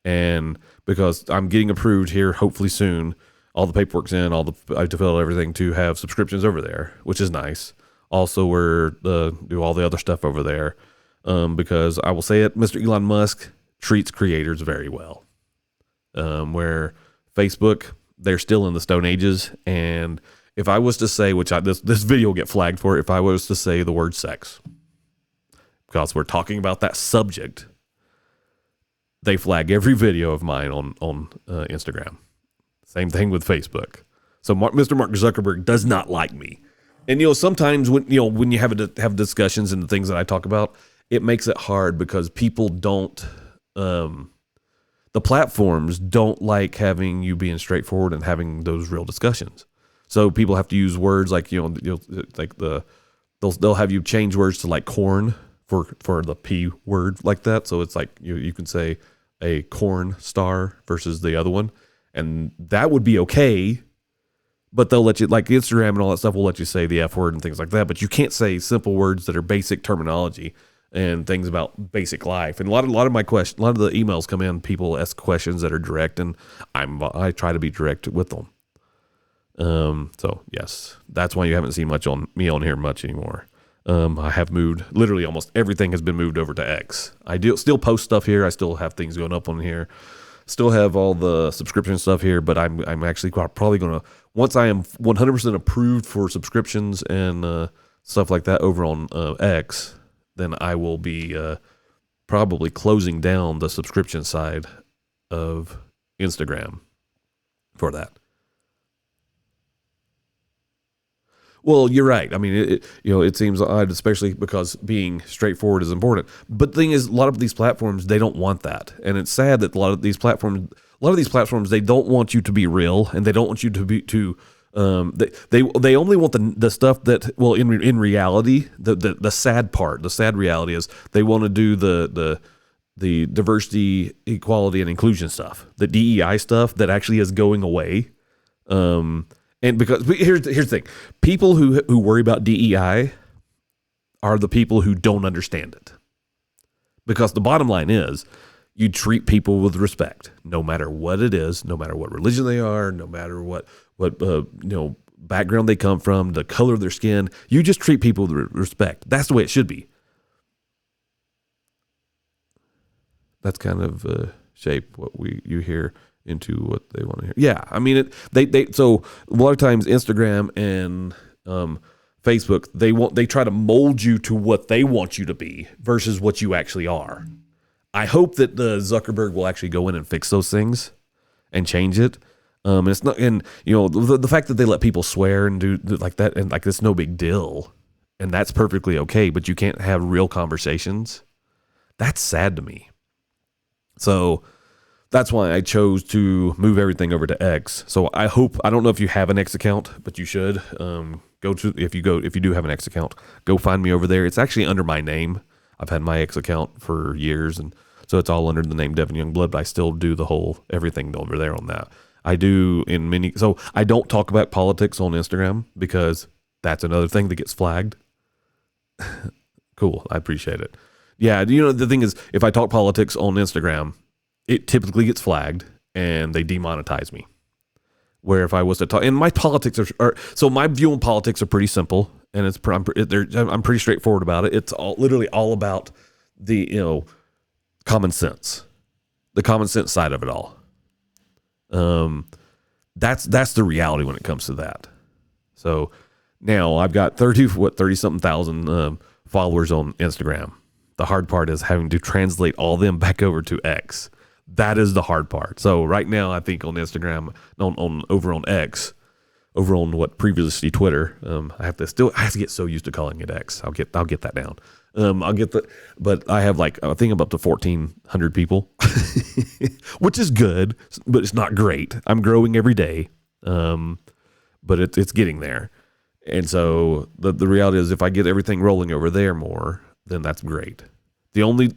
and because I'm getting approved here, hopefully soon, all the paperwork's in, I developed everything to have subscriptions over there, which is nice. Also, do all the other stuff over there. because I will say it, Mr. Elon Musk treats creators very well. Where Facebook, they're still in the Stone Ages, and if I was to say, this video will get flagged for, if I was to say the word sex, because we're talking about that subject, they flag every video of mine on Instagram. Same thing with Facebook. So Mr. Mark Zuckerberg does not like me. And, sometimes when you have discussions and the things that I talk about, it makes it hard because people don't, the platforms don't like having you being straightforward and having those real discussions. So people have to use words like, like they'll have you change words to like corn for the P word like that. So it's like you can say a corn star versus the other one, and that would be okay. But they'll let you, like Instagram and all that stuff, will let you say the F word and things like that. But you can't say simple words that are basic terminology and things about basic life. And a lot of the emails come in, people ask questions that are direct, and I try to be direct with them. So yes, that's why you haven't seen me on here much anymore. I have moved, literally almost everything has been moved over to X. I still post stuff here. I still have things going up on here. Still have all the subscription stuff here, but I'm actually probably going to, once I am 100% approved for subscriptions and stuff like that over on X, then I will be probably closing down the subscription side of Instagram for that. Well, you're right. I mean, it seems odd, especially because being straightforward is important. But the thing is, a lot of these platforms, they don't want that. And it's sad that a lot of these platforms, they don't want you to be real, and they don't want you to be they only want the stuff that, well, in reality, the sad reality is they want to do the diversity, equality, and inclusion stuff, the DEI stuff that actually is going away. And because here's the thing, people who worry about DEI are the people who don't understand it. Because the bottom line is, you treat people with respect, no matter what it is, no matter what religion they are, no matter what background they come from, the color of their skin. You just treat people with respect. That's the way it should be. That's kind of shape what you hear into what they want to hear. Yeah, I mean, so a lot of times Instagram and Facebook, they try to mold you to what they want you to be versus what you actually are. I hope that the Zuckerberg will actually go in and fix those things and change it. And it's not, and the fact that they let people swear and do like that, and like it's no big deal, and that's perfectly okay. But you can't have real conversations. That's sad to me. So that's why I chose to move everything over to X. So I don't know if you have an X account, but you should if you do have an X account, go find me over there. It's actually under my name. I've had my X account for years, and so it's all under the name Devin Youngblood, but I still do the whole everything over there on that. I do so I don't talk about politics on Instagram because that's another thing that gets flagged. Cool. I appreciate it. Yeah. The thing is, if I talk politics on Instagram, it typically gets flagged and they demonetize me. Where if I was to talk, and my politics so my view on politics are pretty simple, and I'm pretty straightforward about it. It's literally all about the, common sense, the common sense side of it all. That's the reality when it comes to that. So now I've got 30 something thousand followers on Instagram. The hard part is having to translate all them back over to X. That is the hard part. So right now, I think on Instagram, over on X, over on what previously Twitter, I have to get so used to calling it X. I'll get that down. But I have I think I'm up to 1,400 people, which is good, but it's not great. I'm growing every day, but it's getting there. And so the reality is, if I get everything rolling over there more, then that's great. The only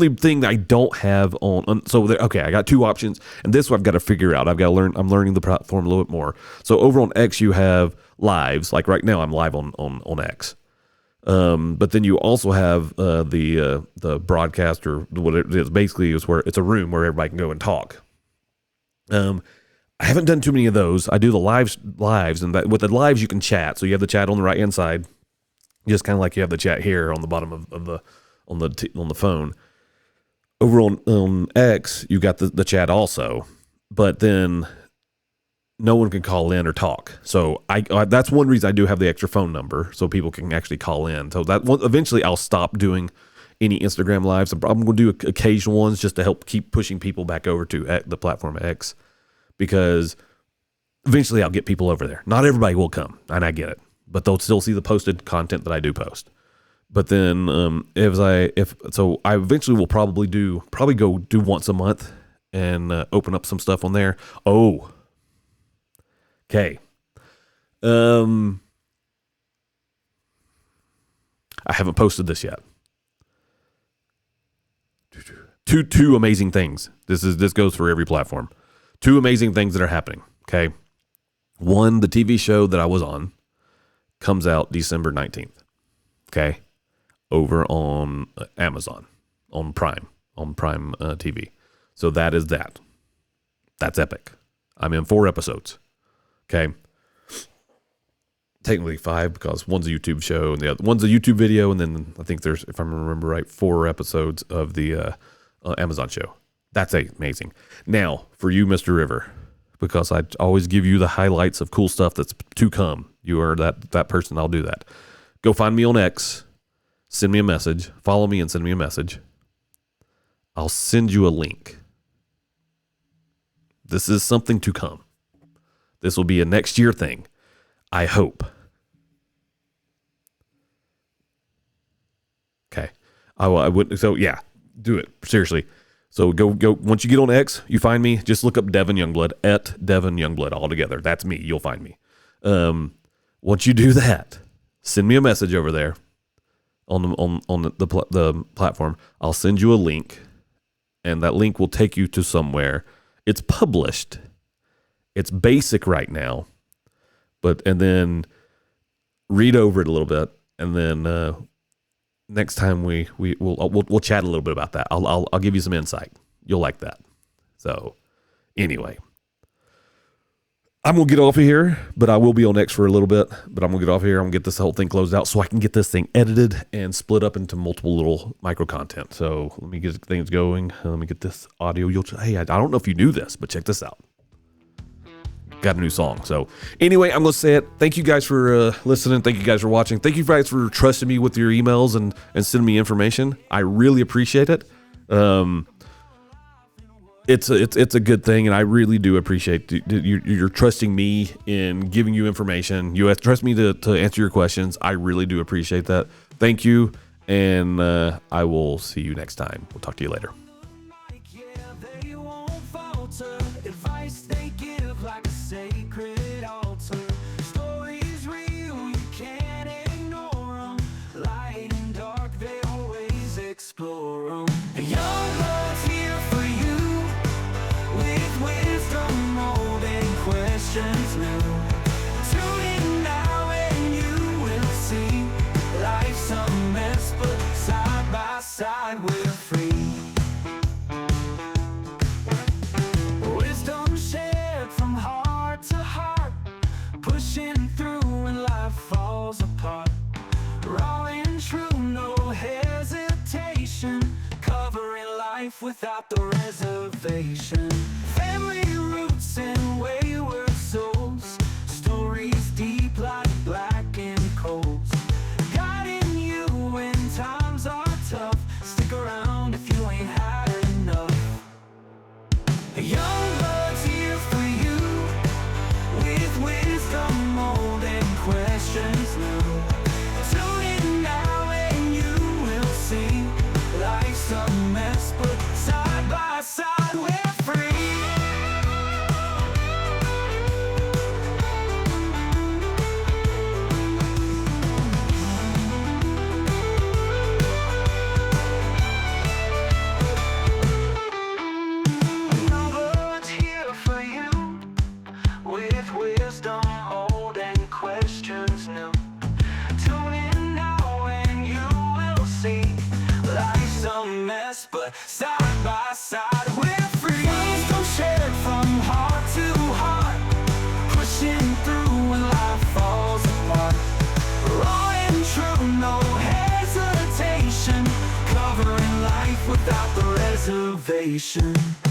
thing that I don't have I got two options, and this one I've got to figure out. I'm learning the platform a little bit more. So over on X, you have lives. Like right now, I'm live on X. But then you also have the broadcast, or what it is. Basically, is where it's a room where everybody can go and talk. I haven't done too many of those. I do the lives, and with the lives you can chat. So you have the chat on the right hand side, just kind of like you have the chat here on the bottom of on the phone. Over on X, you got the chat also, but then no one can call in or talk. So I that's one reason I do have the extra phone number, so people can actually call in. So that one, eventually I'll stop doing any Instagram lives. I'm going to do occasional ones just to help keep pushing people back over to the platform X, because eventually I'll get people over there. Not everybody will come, and I get it, but they'll still see the posted content that I do post. But then I eventually will probably go do once a month and open up some stuff on there. Oh, okay. I haven't posted this yet. Two amazing things. This goes for every platform. Two amazing things that are happening. Okay. One, the TV show that I was on comes out December 19th. Okay. Over on Amazon, on Prime TV. So that is that. That's epic. I'm in 4 episodes. Okay. Technically 5, because one's a YouTube show and the other one's a YouTube video, and then I think there's, if I remember right, 4 episodes of the Amazon show. That's amazing. Now, for you, Mr. River, because I always give you the highlights of cool stuff that's to come. You are that person. I'll do that. Go find me on X. Send me a message. Follow me and send me a message. I'll send you a link. This is something to come. This will be a next year thing, I hope. Okay. I would. So yeah, do it. Seriously. So go. Once you get on X, you find me. Just look up Devin Youngblood, @Devin Youngblood all together. That's me. You'll find me. Once you do that, send me a message over there on the platform. I'll send you a link, and that link will take you to somewhere. It's published. It's basic right now, and then read over it a little bit, and then next time we'll chat a little bit about that. I'll give you some insight. You'll like that. So anyway, I'm gonna get off of here, but I will be on X for a little bit. But I'm gonna get off here. I'm gonna get this whole thing closed out so I can get this thing edited and split up into multiple little micro content. So let me get things going. Let me get this audio. Hey, I don't know if you knew this, but check this out. Got a new song. So anyway, I'm going to say it. Thank you guys for listening. Thank you guys for watching. Thank you guys for trusting me with your emails and sending me information. I really appreciate it. It's a good thing, and I really do appreciate you're trusting me in giving you information. You trust me to answer your questions. I really do appreciate that. Thank you, and I will see you next time. We'll talk to you later. Side we're free. Wisdom shared from heart to heart, pushing through when life falls apart. Raw and true, no hesitation, covering life without the reservation. Family roots and wayward souls, stories deep like black and coals, guiding you when times are tough. Stick around if you ain't had enough. Young blood's here for you, with wisdom old and questions new. Tune in now and you will see life's a mess, but side by side we're free. But side by side we're free. Wisdom shared from heart to heart, pushing through when life falls apart. Raw and true, no hesitation, life without the reservation.